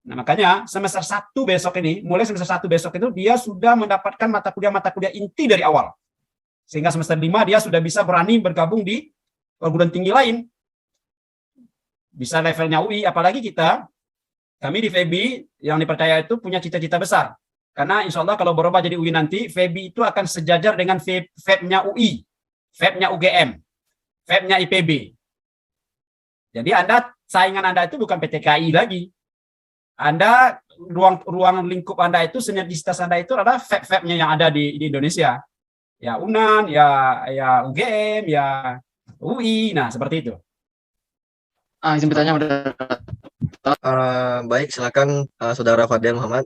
Nah, makanya semester 1 besok ini, mulai semester 1 besok itu dia sudah mendapatkan mata kuliah inti dari awal. Sehingga semester 5 dia sudah bisa berani bergabung di perguruan tinggi lain. Bisa levelnya UI, apalagi kami di FEBI yang dipercaya itu punya cita-cita besar. Karena insya Allah kalau berubah jadi UI nanti, FEBI itu akan sejajar dengan FEB-nya UI, FEB-nya UGM, FEB-nya IPB. Jadi saingan Anda itu bukan PTKI lagi. Anda, ruang lingkup Anda itu, sinergisitas Anda itu adalah FEB-FEB-nya yang ada di Indonesia. Ya UNAN, ya UGM, ya UI, nah seperti itu. Izin bertanya, moderator. Baik, silakan Saudara Fadil Muhammad.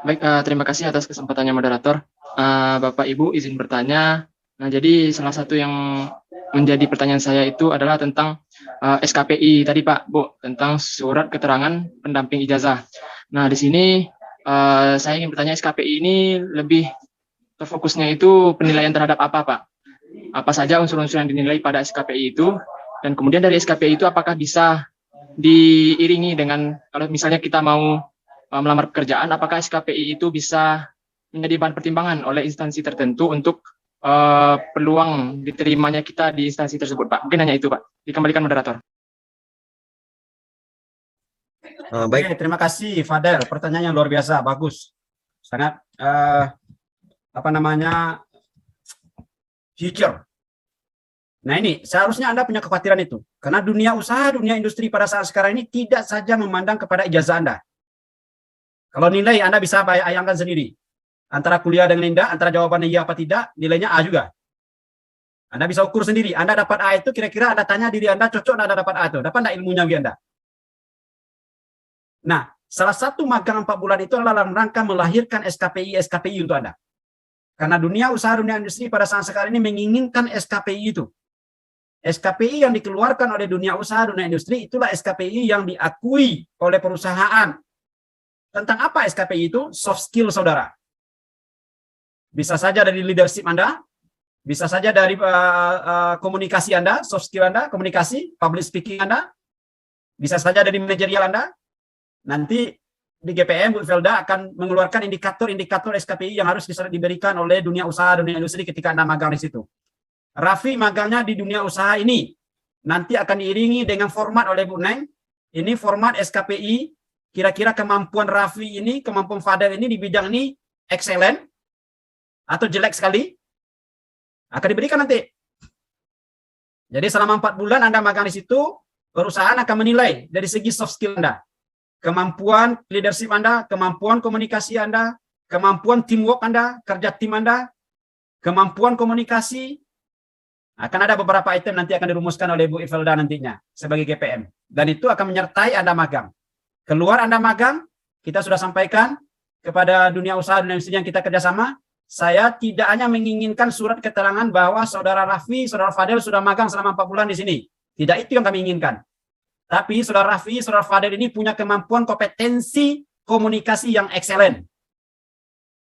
Baik, terima kasih atas kesempatannya moderator. Bapak Ibu izin bertanya. Nah, jadi salah satu yang menjadi pertanyaan saya itu adalah tentang SKPI tadi Pak, Bu, tentang surat keterangan pendamping ijazah. Nah, di sini saya ingin bertanya SKPI ini lebih terfokusnya itu penilaian terhadap apa Pak? Apa saja unsur-unsur yang dinilai pada SKPI itu? Dan kemudian dari SKPI itu apakah bisa diiringi dengan, kalau misalnya kita mau melamar pekerjaan, apakah SKPI itu bisa menjadi bahan pertimbangan oleh instansi tertentu untuk peluang diterimanya kita di instansi tersebut, Pak? Mungkin hanya itu, Pak. Dikembalikan moderator. Baik. Oke, terima kasih Fadel. Pertanyaan yang luar biasa, bagus. Sangat future. Nah ini, seharusnya Anda punya kekhawatiran itu. Karena dunia usaha, dunia industri pada saat sekarang ini tidak saja memandang kepada ijazah Anda. Kalau nilai Anda bisa bayangkan sendiri. Antara kuliah dengan tidak, antara jawabannya iya apa tidak, nilainya A juga. Anda bisa ukur sendiri. Anda dapat A itu, kira-kira Anda tanya diri Anda, cocok Anda dapat A itu. Dapat tidak ilmunya bagi Anda? Nah, salah satu magang 4 bulan itu adalah dalam rangka melahirkan SKPI untuk Anda. Karena dunia usaha, dunia industri pada saat sekarang ini menginginkan SKPI itu. SKPI yang dikeluarkan oleh dunia usaha, dunia industri, itulah SKPI yang diakui oleh perusahaan. Tentang apa SKPI itu? Soft skill, saudara. Bisa saja dari leadership Anda, bisa saja dari komunikasi Anda, soft skill Anda, komunikasi, public speaking Anda, bisa saja dari manajerial Anda. Nanti di GPM, Bu Felda akan mengeluarkan indikator-indikator SKPI yang harus diberikan oleh dunia usaha, dunia industri ketika Anda magang di situ. Raffi magangnya di dunia usaha ini nanti akan diiringi dengan format oleh Bu Neng. Ini format SKPI. Kira-kira kemampuan Raffi ini, kemampuan Fadel ini di bidang ini excellent atau jelek sekali, akan diberikan nanti. Jadi selama 4 bulan Anda magang di situ, perusahaan akan menilai dari segi soft skill Anda, kemampuan leadership Anda, kemampuan komunikasi Anda, kemampuan teamwork Anda, kerja tim Anda, kemampuan komunikasi. Akan ada beberapa item nanti akan dirumuskan oleh Bu Ivelda nantinya sebagai GPM. Dan itu akan menyertai Anda magang. Keluar Anda magang, kita sudah sampaikan kepada dunia usaha dan industri yang kita kerjasama, saya tidak hanya menginginkan surat keterangan bahwa saudara Raffi, saudara Fadel sudah magang selama 4 bulan di sini. Tidak itu yang kami inginkan. Tapi saudara Raffi, saudara Fadel ini punya kemampuan kompetensi komunikasi yang excellent.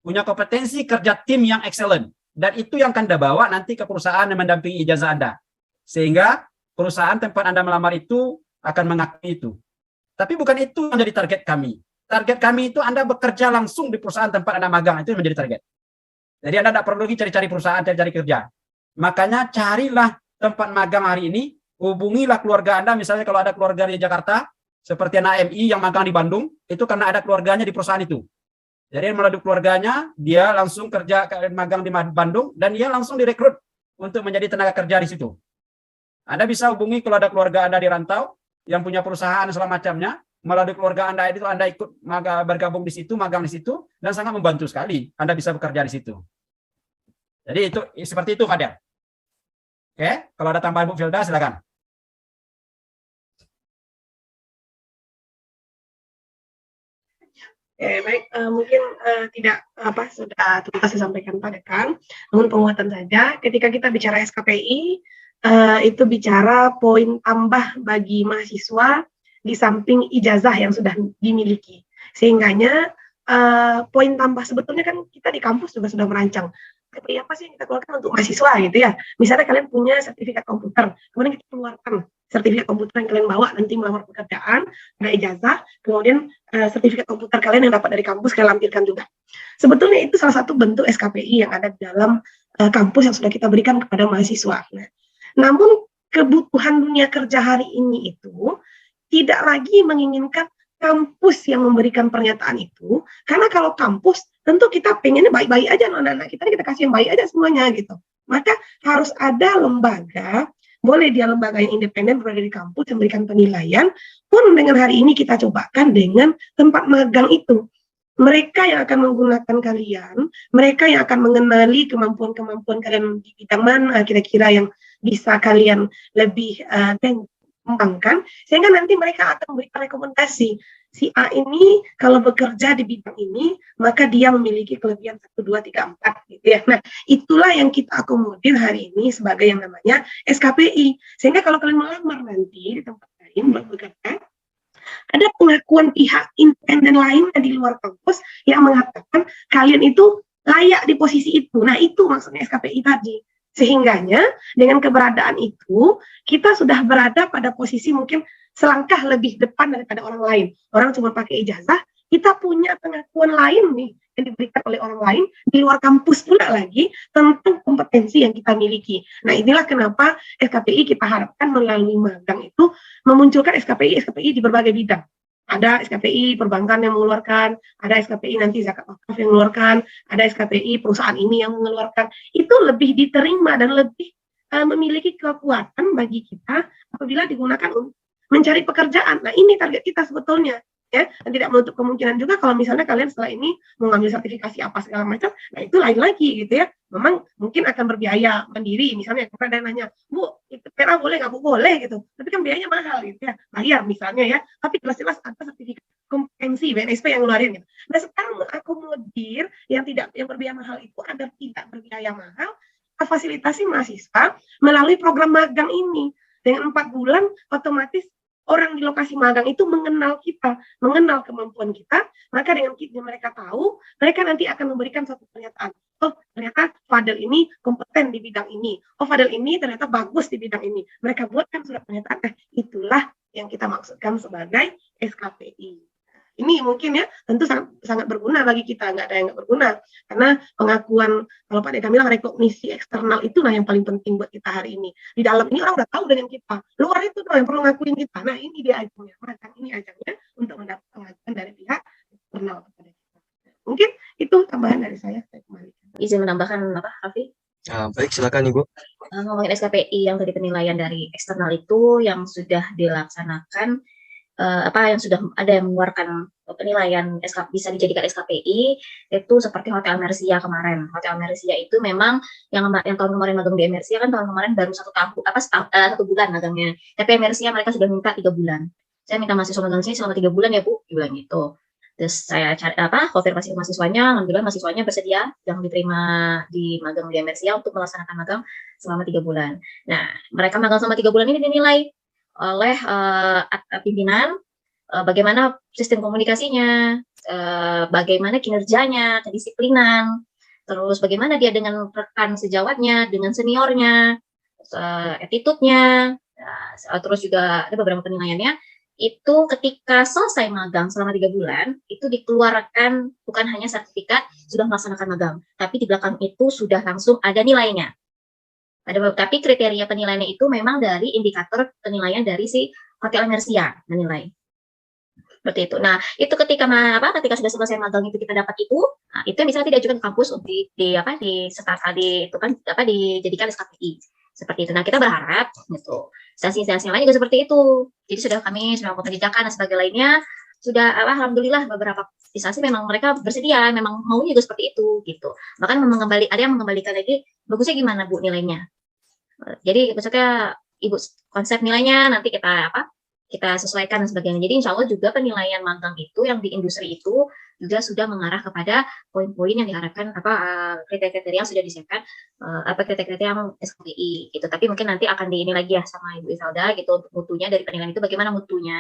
Punya kompetensi kerja tim yang excellent. Dan itu yang akan Anda bawa nanti ke perusahaan yang mendampingi ijazah Anda. Sehingga perusahaan tempat Anda melamar itu akan mengakui itu. Tapi bukan itu yang menjadi target kami. Target kami itu Anda bekerja langsung di perusahaan tempat Anda magang. Itu yang menjadi target. Jadi Anda tidak perlu lagi cari-cari perusahaan, cari-cari kerja. Makanya carilah tempat magang hari ini. Hubungilah keluarga Anda. Misalnya kalau ada keluarga di Jakarta, seperti anak MI yang magang di Bandung, itu karena ada keluarganya di perusahaan itu. Jadi melalui keluarganya, dia langsung kerja magang di Bandung, dan dia langsung direkrut untuk menjadi tenaga kerja di situ. Anda bisa hubungi kalau ada keluarga Anda di rantau, yang punya perusahaan segala macamnya, melalui keluarga Anda itu Anda ikut bergabung di situ, magang di situ, dan sangat membantu sekali. Anda bisa bekerja di situ. Jadi itu seperti itu, Fadel. Oke, kalau ada tambahan Bu Filda, silakan. Baik, mungkin tidak sudah tuntas disampaikan Pak Dekan, namun penguatan saja. Ketika kita bicara SKPI, itu bicara poin tambah bagi mahasiswa di samping ijazah yang sudah dimiliki. Sehingganya poin tambah sebetulnya kan kita di kampus juga sudah merancang. SKPI apa sih yang kita keluarkan untuk mahasiswa gitu ya. Misalnya kalian punya sertifikat komputer, kemudian kita keluarkan sertifikat komputer yang kalian bawa nanti melamar pekerjaan, ada ijazah, kemudian sertifikat komputer kalian yang dapat dari kampus kalian lampirkan juga. Sebetulnya itu salah satu bentuk SKPI yang ada di dalam kampus yang sudah kita berikan kepada mahasiswa. Nah, namun kebutuhan dunia kerja hari ini itu tidak lagi menginginkan kampus yang memberikan pernyataan itu, karena kalau kampus tentu kita pengennya baik-baik aja anak-anak kita kasih yang baik aja semuanya gitu. Maka harus ada lembaga, boleh dia lembaga yang independen berada di kampus yang memberikan penilaian, pun dengan hari ini kita cobakan dengan tempat magang itu. Mereka yang akan menggunakan kalian, mereka yang akan mengenali kemampuan-kemampuan kalian di bidang mana kira-kira yang bisa kalian lebih kembangkan, sehingga nanti mereka akan memberikan rekomendasi. si A ini kalau bekerja di bidang ini, maka dia memiliki kelebihan 1, 2, 3, 4 gitu ya. Nah, itulah yang kita akomodir hari ini sebagai yang namanya SKPI. Sehingga kalau kalian melamar nanti di tempat lain bekerja, ada pengakuan pihak independen lainnya di luar kampus yang mengatakan kalian itu layak di posisi itu. Nah, itu maksudnya SKPI tadi. Sehingganya dengan keberadaan itu, kita sudah berada pada posisi mungkin selangkah lebih depan daripada orang lain. Orang cuma pakai ijazah, kita punya pengakuan lain nih yang diberikan oleh orang lain di luar kampus pula lagi tentang kompetensi yang kita miliki. Nah, inilah kenapa SKPI kita harapkan melalui magang itu memunculkan SKPI di berbagai bidang. Ada SKPI perbankan yang mengeluarkan, ada SKPI nanti zakat wakaf yang mengeluarkan, ada SKPI perusahaan ini yang mengeluarkan. Itu lebih diterima dan lebih memiliki kekuatan bagi kita apabila digunakan untuk mencari pekerjaan. Nah, ini target kita sebetulnya. Ya, dan tidak menutup kemungkinan juga kalau misalnya kalian setelah ini mau ngambil sertifikasi apa segala macam, nah itu lain lagi gitu ya. Memang mungkin akan berbiaya mandiri, misalnya karena ada yang nanya, Bu, itu PRA boleh nggak? Bu, boleh gitu. Tapi kan biayanya mahal gitu ya, bayar misalnya ya. Tapi jelas-jelas ada sertifikat kompetensi BNSP yang ngeluarin gitu. Nah, sekarang mengakomodir yang berbiaya mahal itu agar tidak berbiaya mahal, kita fasilitasi mahasiswa melalui program magang ini. Dengan 4 bulan otomatis orang di lokasi magang itu mengenal kita, mengenal kemampuan kita, maka dengan mereka tahu, mereka nanti akan memberikan suatu pernyataan. Oh, ternyata Fadel ini kompeten di bidang ini. Oh, Fadel ini ternyata bagus di bidang ini. Mereka buatkan surat pernyataan. Itulah yang kita maksudkan sebagai SKPI. Ini mungkin ya, tentu sangat berguna bagi kita, nggak ada yang nggak berguna. Karena pengakuan, kalau Pak Deka bilang rekognisi eksternal itulah yang paling penting buat kita hari ini. Di dalam ini orang udah tahu dengan kita. Luar itu tuh yang perlu ngakuin kita. Nah, ini dia ajangnya. Magang ini ajangnya untuk mendapat pengakuan dari pihak eksternal kepada kita. Mungkin itu tambahan dari saya kembalikan. Izin menambahkan apa, Raffi? Baik, silakan Ibu. Ngomongin SKPI yang tadi penilaian dari eksternal itu yang sudah dilaksanakan, yang sudah ada yang mengeluarkan penilaian bisa dijadikan SKPI itu seperti Hotel Mercia kemarin. Hotel Mercia itu memang yang tahun kemarin magang di Mercia kan tahun kemarin baru 1 bulan magangnya. Tapi Mercia mereka sudah minta 3 bulan. Saya minta mahasiswa magang sini selama 3 bulan ya Bu, dibilang gitu. Terus saya cari konfirmasi mahasiswanya, alhamdulillah mahasiswanya bersedia yang diterima di magang di Mercia untuk melaksanakan magang selama 3 bulan. Nah, mereka magang selama 3 bulan ini dinilai oleh pimpinan, bagaimana sistem komunikasinya, bagaimana kinerjanya, kedisiplinan, terus bagaimana dia dengan rekan sejawatnya, dengan seniornya, attitude-nya, terus juga ada beberapa penilaiannya. Itu ketika selesai magang selama 3 bulan, itu dikeluarkan bukan hanya sertifikat sudah melaksanakan magang, tapi di belakang itu sudah langsung ada nilainya. Tapi kriteria penilaiannya itu memang dari indikator penilaian dari si Hotel Mercia menilai. Seperti itu. Nah, itu ketika sudah selesai magang itu kita dapat itu, nah, itu bisa tidak juga ke kampus untuk dijadikan SKPI. Seperti itu. Nah, kita berharap gitu. Instansi-instansi lain juga seperti itu. Jadi sudah melakukan pendidikan dan sebagainya sudah alhamdulillah beberapa instansi memang mereka bersedia, memang maunya juga seperti itu gitu. Bahkan ada yang mengembalikan lagi, bagusnya gimana Bu nilainya? Jadi maksudnya Ibu konsep nilainya nanti kita sesuaikan dan sebagainya. Jadi insya Allah juga penilaian magang itu yang di industri itu juga sudah mengarah kepada poin-poin yang diharapkan kriteria yang sudah disiapkan kriteria yang SKPI gitu. Tapi mungkin nanti akan ini lagi ya sama Ibu Imelda gitu untuk mutunya dari penilaian itu bagaimana mutunya,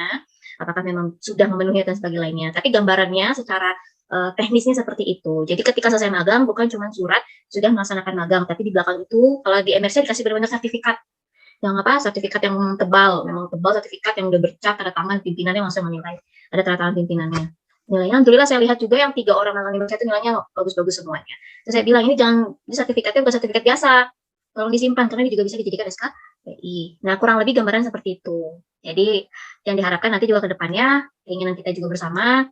apakah memang sudah memenuhi dan sebagainya. Tapi gambarannya secara teknisnya seperti itu. Jadi ketika selesai magang bukan cuma surat sudah melaksanakan magang, tapi di belakang itu kalau di MRC dikasih benar-benar sertifikat sertifikat yang tebal, memang tebal, sertifikat yang udah bercak, tanda tangan pimpinannya langsung menilai, ada tanda tangan pimpinannya. Nilainya, alhamdulillah saya lihat juga yang 3 orang magang di MRC itu nilainya bagus-bagus semuanya. Terus saya bilang ini sertifikatnya bukan sertifikat biasa, tolong disimpan karena ini juga bisa dijadikan SKPI. Nah, kurang lebih gambaran seperti itu. Jadi yang diharapkan nanti juga ke depannya, keinginan kita juga bersama,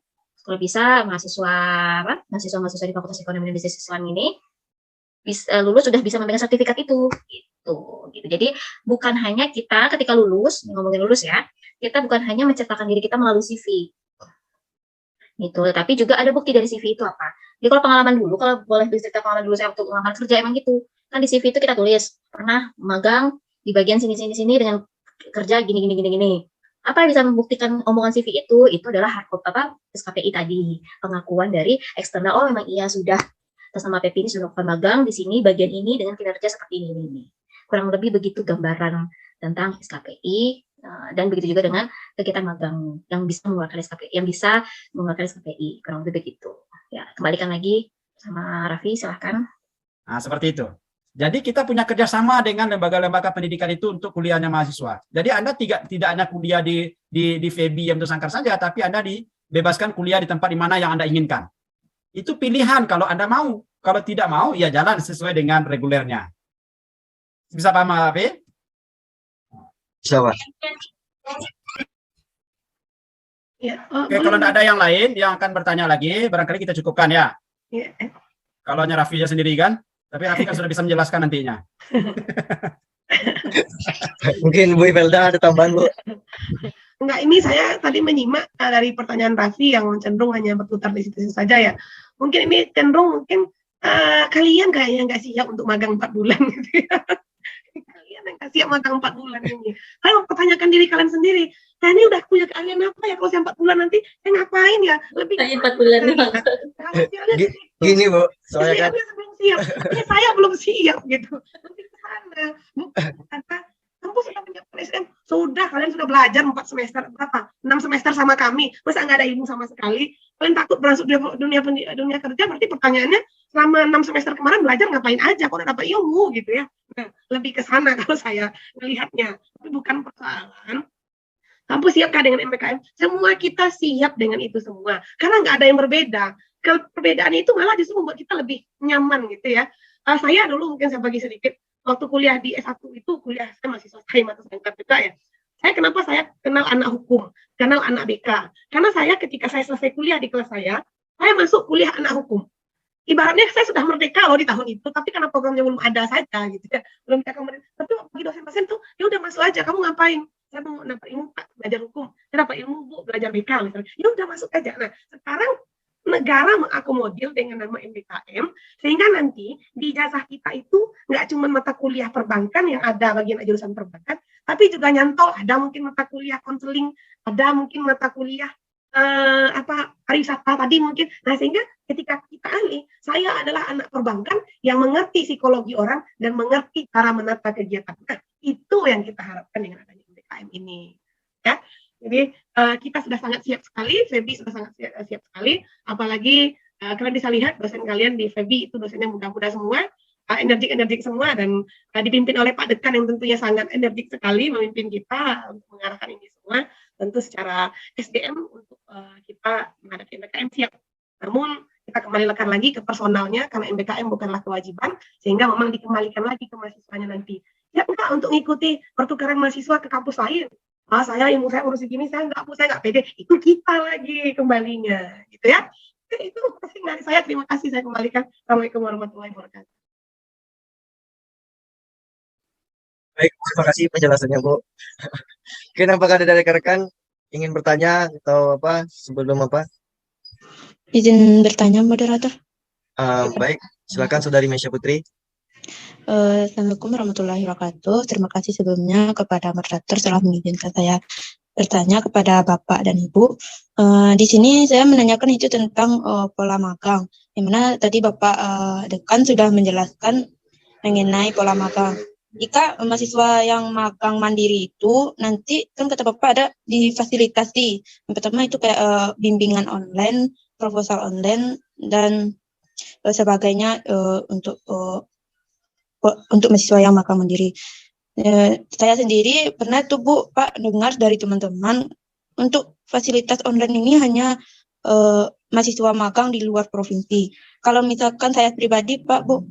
kalau bisa mahasiswa di Fakultas Ekonomi dan Bisnis Islam ini lulus sudah bisa memegang sertifikat itu gitu. Jadi bukan hanya kita ketika lulus, ngomongin lulus ya, kita bukan hanya mencetakkan diri kita melalui CV gitu, tapi juga ada bukti dari CV itu apa. Jadi kalau pengalaman dulu, kalau boleh cerita pengalaman dulu saya waktu melamar kerja emang gitu kan, di CV itu kita tulis pernah magang di bagian sini dengan kerja gini. Apa yang bisa membuktikan omongan CV itu adalah hardcopy SKPI tadi, pengakuan dari eksternal. Oh memang iya sudah atas nama PP ini sudah melakukan magang di sini bagian ini dengan kinerja seperti ini. Kurang lebih begitu gambaran tentang SKPI. Dan begitu juga dengan kegiatan magang yang bisa mengeluarkan SKPI, kurang lebih begitu. Ya, kembalikan lagi sama Raffi, silahkan. Nah, seperti itu. Jadi kita punya kerjasama dengan lembaga-lembaga pendidikan itu untuk kuliahnya mahasiswa. Jadi Anda tidak hanya kuliah di FEBI yang tersangkar saja, tapi Anda dibebaskan kuliah di tempat di mana yang Anda inginkan. Itu pilihan kalau Anda mau. Kalau tidak mau, ya jalan sesuai dengan regulernya. Bisa paham, Raffi? Bisa, Pak. Ya, Oke, kalau tidak ada yang lain yang akan bertanya lagi, barangkali kita cukupkan ya. Ya. Kalau hanya Raffi sendiri kan, tapi Raffi kan sudah bisa menjelaskan nantinya. Mungkin Bu Imelda ada tambahan, Bu. Enggak, ini saya tadi menyimak dari pertanyaan Raffi yang cenderung hanya berputar di situ saja ya. Mungkin ini cenderung kalian kayaknya nggak siap untuk magang 4 bulan gitu ya. Kalian yang nggak siap magang 4 bulan ini. Kalian mempertanyakan diri kalian sendiri. Nah ini udah punya keahlian apa ya kalau saya 4 bulan nanti saya ngapain ya? Lebih 4 bulan nih. Gini Bu, soalnya kan belum siap. Saya belum siap gitu. Lebih ke sana. Bukan kampus sudah menyiapkan SDM. Sudah, kalian sudah belajar 4 semester, berapa? 6 semester sama kami. Masa nggak ada ilmu sama sekali? Kalian takut bermasuk dunia kerja, berarti pertanyaannya selama 6 semester kemarin belajar ngapain aja? Kok udah dapat ilmu gitu ya? Nah, lebih ke sana kalau saya melihatnya. Tapi bukan persoalan kampus siapkah dengan MBKM? Semua kita siap dengan itu semua. Karena nggak ada yang berbeda. Perbedaan itu malah justru membuat kita lebih nyaman gitu ya. Saya dulu mungkin saya bagi sedikit. Waktu kuliah di S1 itu, kuliah saya masih selesai mata sains juga ya. Kenapa saya kenal anak hukum, kenal anak BK? Karena saya ketika saya selesai kuliah di kelas saya masuk kuliah anak hukum. Ibaratnya saya sudah merdeka loh di tahun itu, tapi karena programnya belum ada saja gitu ya. Belum bisa kemudian. Tapi bagi dosen-dosen tuh, ya udah masuk aja, kamu ngapain? Saya mau dapat ilmu, Pak, belajar hukum. Saya dapat ilmu, Bu, belajar BK misalnya. Ya udah masuk aja. Nah, sekarang negara mengakomodir dengan nama MBKM, sehingga nanti di ijazah kita itu nggak cuma mata kuliah perbankan yang ada bagian jurusan perbankan, tapi juga nyantol ada mungkin mata kuliah konseling, ada mungkin mata kuliah pariwisata tadi mungkin. Nah, sehingga ketika kita ahli, saya adalah anak perbankan yang mengerti psikologi orang dan mengerti cara menata kegiatan. Nah, itu yang kita harapkan dengan adanya MBKM ini. Ya. Jadi kita sudah sangat siap sekali, FEBI sudah sangat siap sekali, apalagi kalian bisa lihat dosen kalian di FEBI itu dosennya muda-muda semua, energik semua, dan dipimpin oleh Pak Dekan yang tentunya sangat energik sekali memimpin kita untuk mengarahkan ini semua. Tentu secara SDM untuk kita menghadapi MBKM siap. Namun kita kembalikan lagi ke personalnya, karena MBKM bukanlah kewajiban, sehingga memang dikembalikan lagi ke mahasiswanya nanti. Ya enggak untuk mengikuti pertukaran mahasiswa ke kampus lain. Saya ilmu saya urus begini, saya nggak pede. Itu kita lagi kembalinya, gitu ya. Itu kasih dari saya. Terima kasih, saya kembalikan. Assalamualaikum warahmatullahi wabarakatuh. baik, terima kasih penjelasannya Bu. Mungkin apakah ada dari rekan-rekan ingin bertanya atau apa sebelum apa? Izin bertanya, moderator. Baik, silakan Saudari Mesya Putri. Assalamualaikum warahmatullahi wabarakatuh. Terima kasih sebelumnya kepada moderator telah mengizinkan saya bertanya kepada Bapak dan Ibu. Di sini saya menanyakan itu tentang pola magang, di mana tadi Bapak Dekan sudah menjelaskan mengenai pola magang. Jika mahasiswa yang magang mandiri itu nanti kan kata Bapak ada difasilitasi. Yang pertama itu kayak bimbingan online, proposal online, dan sebagainya untuk mahasiswa yang magang mandiri. Saya sendiri pernah tuh Bu, Pak, dengar dari teman-teman untuk fasilitas online ini hanya mahasiswa magang di luar provinsi. Kalau misalkan saya pribadi, Pak, Bu,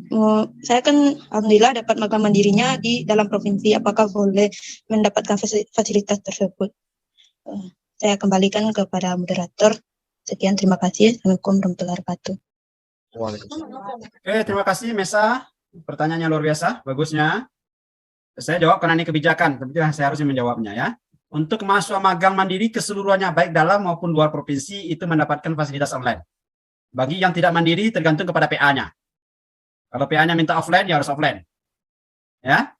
saya kan alhamdulillah dapat magang mandirinya di dalam provinsi. Apakah boleh mendapatkan fasilitas tersebut? Saya kembalikan kepada moderator. Sekian, terima kasih. Assalamualaikum warahmatullahi wabarakatuh. Oke, terima kasih Mesa. Pertanyaannya luar biasa, bagusnya. Saya jawab karena ini kebijakan, tentunya saya harus menjawabnya ya. Untuk mahasiswa magang mandiri keseluruhannya baik dalam maupun luar provinsi itu mendapatkan fasilitas online. Bagi yang tidak mandiri tergantung kepada PA-nya. Kalau PA-nya minta offline ya harus offline. Ya.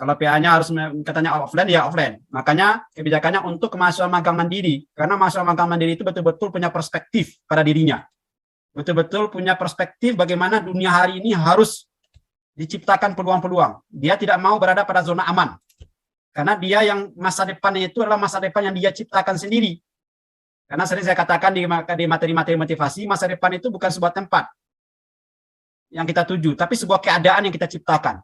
Kalau PA-nya harus katanya offline, ya offline. Makanya kebijakannya untuk mahasiswa magang mandiri. Karena mahasiswa magang mandiri itu betul-betul punya perspektif pada dirinya. Betul-betul punya perspektif bagaimana dunia hari ini harus diciptakan peluang-peluang. Dia tidak mau berada pada zona aman. Karena dia yang masa depannya itu adalah masa depan yang dia ciptakan sendiri. Karena sering saya katakan di materi-materi motivasi, masa depan itu bukan sebuah tempat yang kita tuju, tapi sebuah keadaan yang kita ciptakan.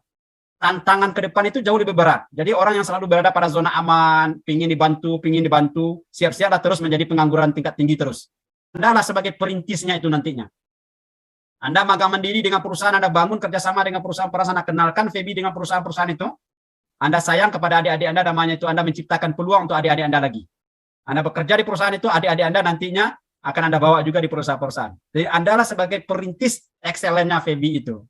Tantangan ke depan itu jauh lebih berat. Jadi orang yang selalu berada pada zona aman, pingin dibantu, siap-siaplah terus menjadi pengangguran tingkat tinggi terus. Anda lah sebagai perintisnya itu nantinya. Anda magang mandiri dengan perusahaan, Anda bangun kerjasama dengan perusahaan-perusahaan, Anda kenalkan Febi dengan perusahaan-perusahaan itu. Anda sayang kepada adik-adik Anda, namanya itu Anda menciptakan peluang untuk adik-adik Anda lagi. Anda bekerja di perusahaan itu, adik-adik Anda nantinya akan Anda bawa juga di perusahaan-perusahaan. Jadi Anda lah sebagai perintis excellennya Febi itu.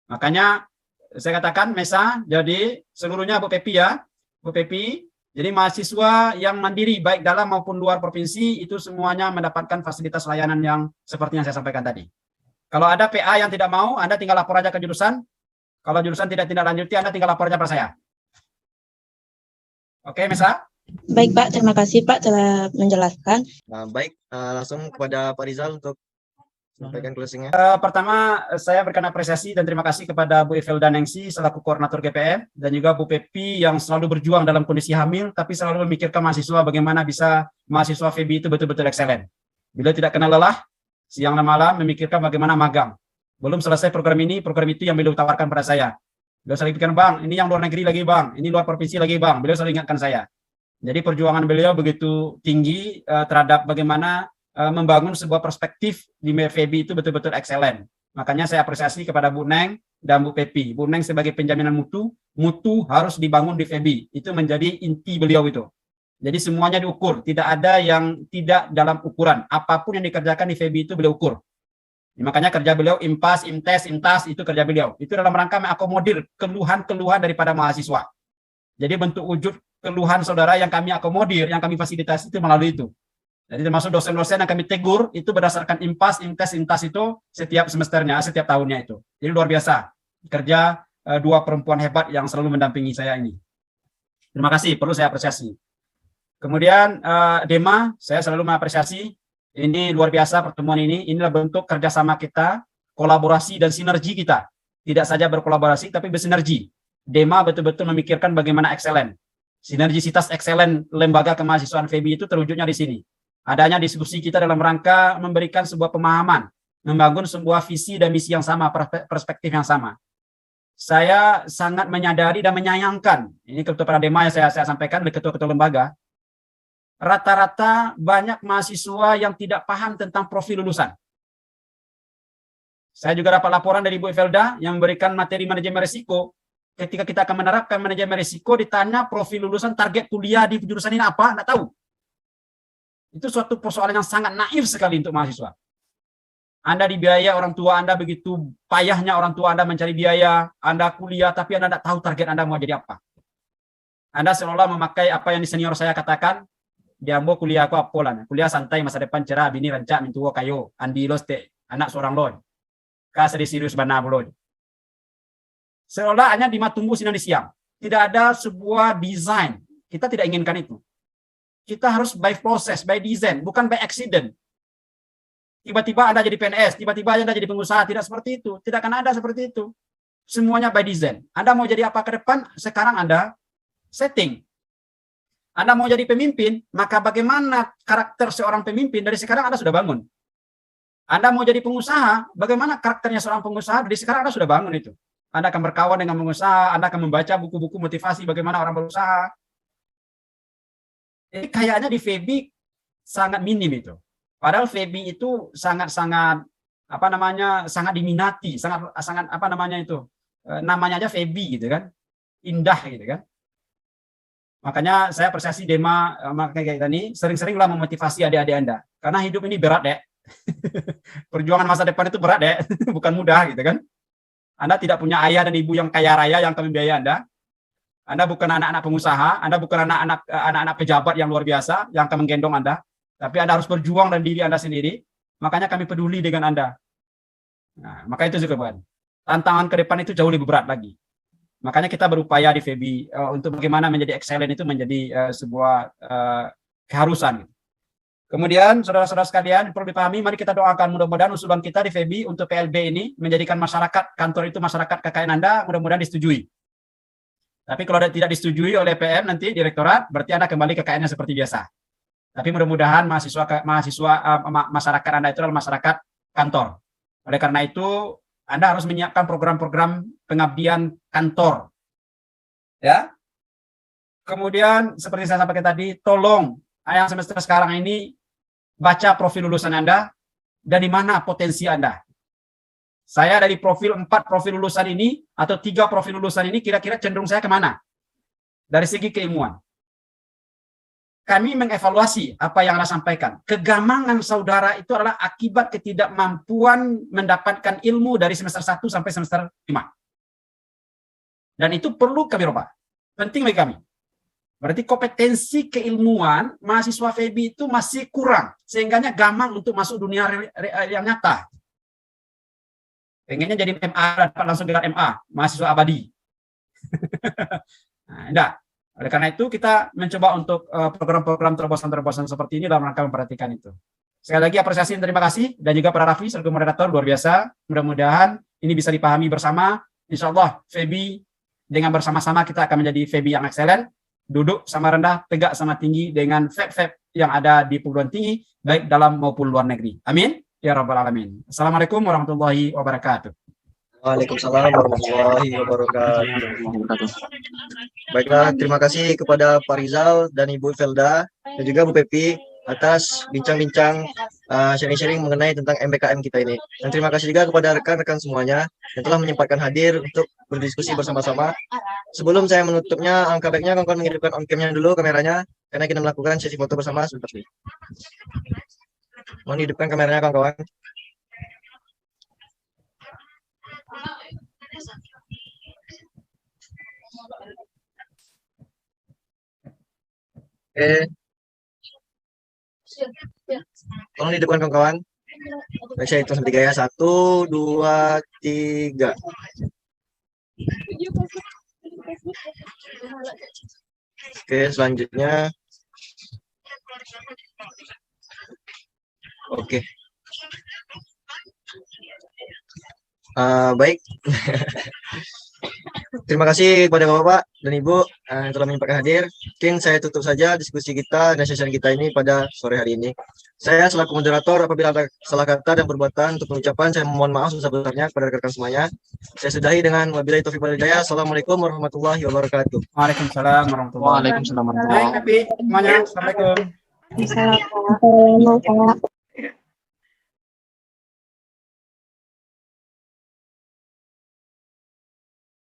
Makanya saya katakan Mesa, jadi seluruhnya Bu Pepi ya, Bu Pepi. Jadi mahasiswa yang mandiri baik dalam maupun luar provinsi itu semuanya mendapatkan fasilitas layanan yang seperti yang saya sampaikan tadi. Kalau ada PA yang tidak mau, Anda tinggal lapor aja ke jurusan. Kalau jurusan tidak lanjuti, Anda tinggal lapor aja pada saya. Oke, Mesa? Baik Pak, terima kasih Pak telah menjelaskan. Nah, baik, langsung kepada Pak Rizal untuk sampaikan closing-nya. Pertama, saya berikan apresiasi dan terima kasih kepada Bu Ivelda Nengsi selaku koordinator GPM dan juga Bu Pepi yang selalu berjuang dalam kondisi hamil, tapi selalu memikirkan mahasiswa bagaimana bisa mahasiswa Febi itu betul-betul ekselen. Beliau tidak kenal lelah, siang dan malam memikirkan bagaimana magang. Belum selesai program itu yang beliau tawarkan pada saya. Beliau selalu pikirkan, Bang, ini yang luar negeri lagi Bang, ini luar provinsi lagi Bang. Beliau selalu ingatkan saya. Jadi perjuangan beliau begitu tinggi terhadap bagaimana membangun sebuah perspektif di Febi itu betul-betul ekselen. Makanya saya apresiasi kepada Bu Neng dan Bu Pepi. Bu Neng sebagai penjaminan mutu harus dibangun di Febi. Itu menjadi inti beliau itu. Jadi semuanya diukur, tidak ada yang tidak dalam ukuran. Apapun yang dikerjakan di Febi itu beliau ukur. Makanya kerja beliau impas, imtes, intas itu kerja beliau. Itu dalam rangka mengakomodir keluhan-keluhan daripada mahasiswa. Jadi bentuk wujud keluhan saudara yang kami akomodir, yang kami fasilitasi itu melalui itu. Jadi termasuk dosen-dosen yang kami tegur itu berdasarkan impas, imtes, intas itu setiap semesternya, setiap tahunnya itu. Jadi luar biasa kerja dua perempuan hebat yang selalu mendampingi saya ini. Terima kasih, perlu saya apresiasi. Kemudian Dema, saya selalu mengapresiasi. Ini luar biasa pertemuan ini. Inilah bentuk kerjasama kita, kolaborasi dan sinergi kita. Tidak saja berkolaborasi, tapi bersinergi. Dema betul-betul memikirkan bagaimana ekselen. Sinergisitas ekselen lembaga kemahasiswaan Febi itu terwujudnya di sini. Adanya diskusi kita dalam rangka memberikan sebuah pemahaman, membangun sebuah visi dan misi yang sama, perspektif yang sama. Saya sangat menyadari dan menyayangkan, ini kepada Dema yang saya sampaikan, ketua-ketua lembaga, rata-rata banyak mahasiswa yang tidak paham tentang profil lulusan. Saya juga dapat laporan dari Bu Ivelda yang memberikan materi manajemen risiko. Ketika kita akan menerapkan manajemen risiko, ditanya profil lulusan target kuliah di jurusan ini apa, nggak tahu. Itu suatu persoalan yang sangat naif sekali untuk mahasiswa. Anda dibiaya orang tua Anda, begitu payahnya orang tua Anda mencari biaya, Anda kuliah, tapi Anda tidak tahu target Anda mau jadi apa. Anda seolah memakai apa yang di senior saya katakan, diambo kuliah aku apolan, kuliah santai, masa depan cerah, bini rancak, mintuo kayo, andi los te, anak seorang loy. Kasih serius bana boloj. Seolah hanya di matumbu sinar di siang. Tidak ada sebuah desain. Kita tidak inginkan itu. Kita harus by process, by design, bukan by accident. Tiba-tiba Anda jadi PNS, tiba-tiba Anda jadi pengusaha, tidak seperti itu. Tidak akan ada seperti itu. Semuanya by design. Anda mau jadi apa ke depan, sekarang Anda setting. Anda mau jadi pemimpin, maka bagaimana karakter seorang pemimpin dari sekarang Anda sudah bangun. Anda mau jadi pengusaha, bagaimana karakternya seorang pengusaha dari sekarang Anda sudah bangun itu. Anda akan berkawan dengan pengusaha, Anda akan membaca buku-buku motivasi bagaimana orang berusaha. Jadi kayaknya di Febi sangat minim itu. Padahal Febi itu sangat-sangat sangat diminati, sangat namanya aja Febi gitu kan. Indah gitu kan. Makanya saya apresiasi Dema makanya kayak tadi, sering-seringlah memotivasi adik-adik Anda. Karena hidup ini berat, Dek. Perjuangan masa depan itu berat, Dek. Bukan mudah gitu kan. Anda tidak punya ayah dan ibu yang kaya raya yang akan membiayai Anda. Anda bukan anak-anak pengusaha, Anda bukan anak-anak pejabat yang luar biasa yang akan menggendong Anda. Tapi Anda harus berjuang dan diri Anda sendiri. Makanya kami peduli dengan Anda. Nah, maka itu juga, Tuhan. Tantangan ke depan itu jauh lebih berat lagi. Makanya kita berupaya di FEBI untuk bagaimana menjadi excellent itu menjadi sebuah keharusan. Kemudian saudara-saudara sekalian perlu dipahami, mari kita doakan mudah-mudahan usulan kita di FEBI untuk PLB ini menjadikan masyarakat kantor itu masyarakat KKN Anda mudah-mudahan disetujui. Tapi kalau tidak disetujui oleh PM nanti direktorat, berarti Anda kembali ke KKN seperti biasa. Tapi mudah-mudahan masyarakat Anda itu adalah masyarakat kantor. Oleh karena itu Anda harus menyiapkan program-program pengabdian kantor. Ya. Kemudian seperti saya sampaikan tadi, tolong yang semester sekarang ini baca profil lulusan Anda dan di mana potensi Anda. Saya dari 4 profil lulusan ini atau 3 profil lulusan ini kira-kira cenderung saya kemana? Dari segi keilmuan. Kami mengevaluasi apa yang Anda sampaikan. Kegamangan saudara itu adalah akibat ketidakmampuan mendapatkan ilmu dari semester 1 sampai semester 5. Dan itu perlu kami rubah. Penting bagi kami. Berarti kompetensi keilmuan mahasiswa FEBI itu masih kurang. Sehingganya gampang untuk masuk dunia yang nyata. Pengennya jadi MA, dapat langsung gelar MA, mahasiswa abadi. Nah, enggak. Oleh karena itu kita mencoba untuk program-program terobosan-terobosan seperti ini dalam rangka memperhatikan itu. Sekali lagi apresiasi dan terima kasih, dan juga para Raffi selaku moderator luar biasa. Mudah-mudahan ini bisa dipahami bersama. Insya Allah FEBI dengan bersama-sama kita akan menjadi FEBI yang excellent, duduk sama rendah, tegak sama tinggi dengan FEB-FEB yang ada di perguruan tinggi, baik dalam maupun luar negeri. Amin. Ya Rabbal Alamin. Assalamualaikum warahmatullahi wabarakatuh. Waalaikumsalam warahmatullahi wabarakatuh. Baiklah, terima kasih kepada Pak Rizal dan Ibu Felda dan juga Bu Pepi atas bincang-bincang sharing-sharing mengenai tentang MBKM kita ini. Dan terima kasih juga kepada rekan-rekan semuanya yang telah menyempatkan hadir untuk berdiskusi bersama-sama. Sebelum saya menutupnya, angka baiknya kawan-kawan menghidupkan on cam-nya dulu kameranya, karena kita melakukan sesi foto bersama sebentar. Mohon hidupkan kameranya kawan-kawan. Oke. Tolong hidupkan kawan-kawan. Baik, saya hitung sampai 3 ya. 1, 2, 3. Oke, selanjutnya. Oke. Baik. Terima kasih kepada Bapak dan Ibu yang telah menyempatkan hadir. Mungkin saya tutup saja diskusi kita dan sesi kita ini pada sore hari ini. Saya selaku moderator, apabila ada salah kata dan perbuatan untuk pengucapan, saya mohon maaf sebesar-besarnya kepada rekan-rekan semuanya. Saya sudahi dengan wabillahi taufiq wal hidayah. Assalamualaikum warahmatullahi wabarakatuh. Waalaikumsalam warahmatullahi wabarakatuh. Assalamualaikum. Assalamualaikum.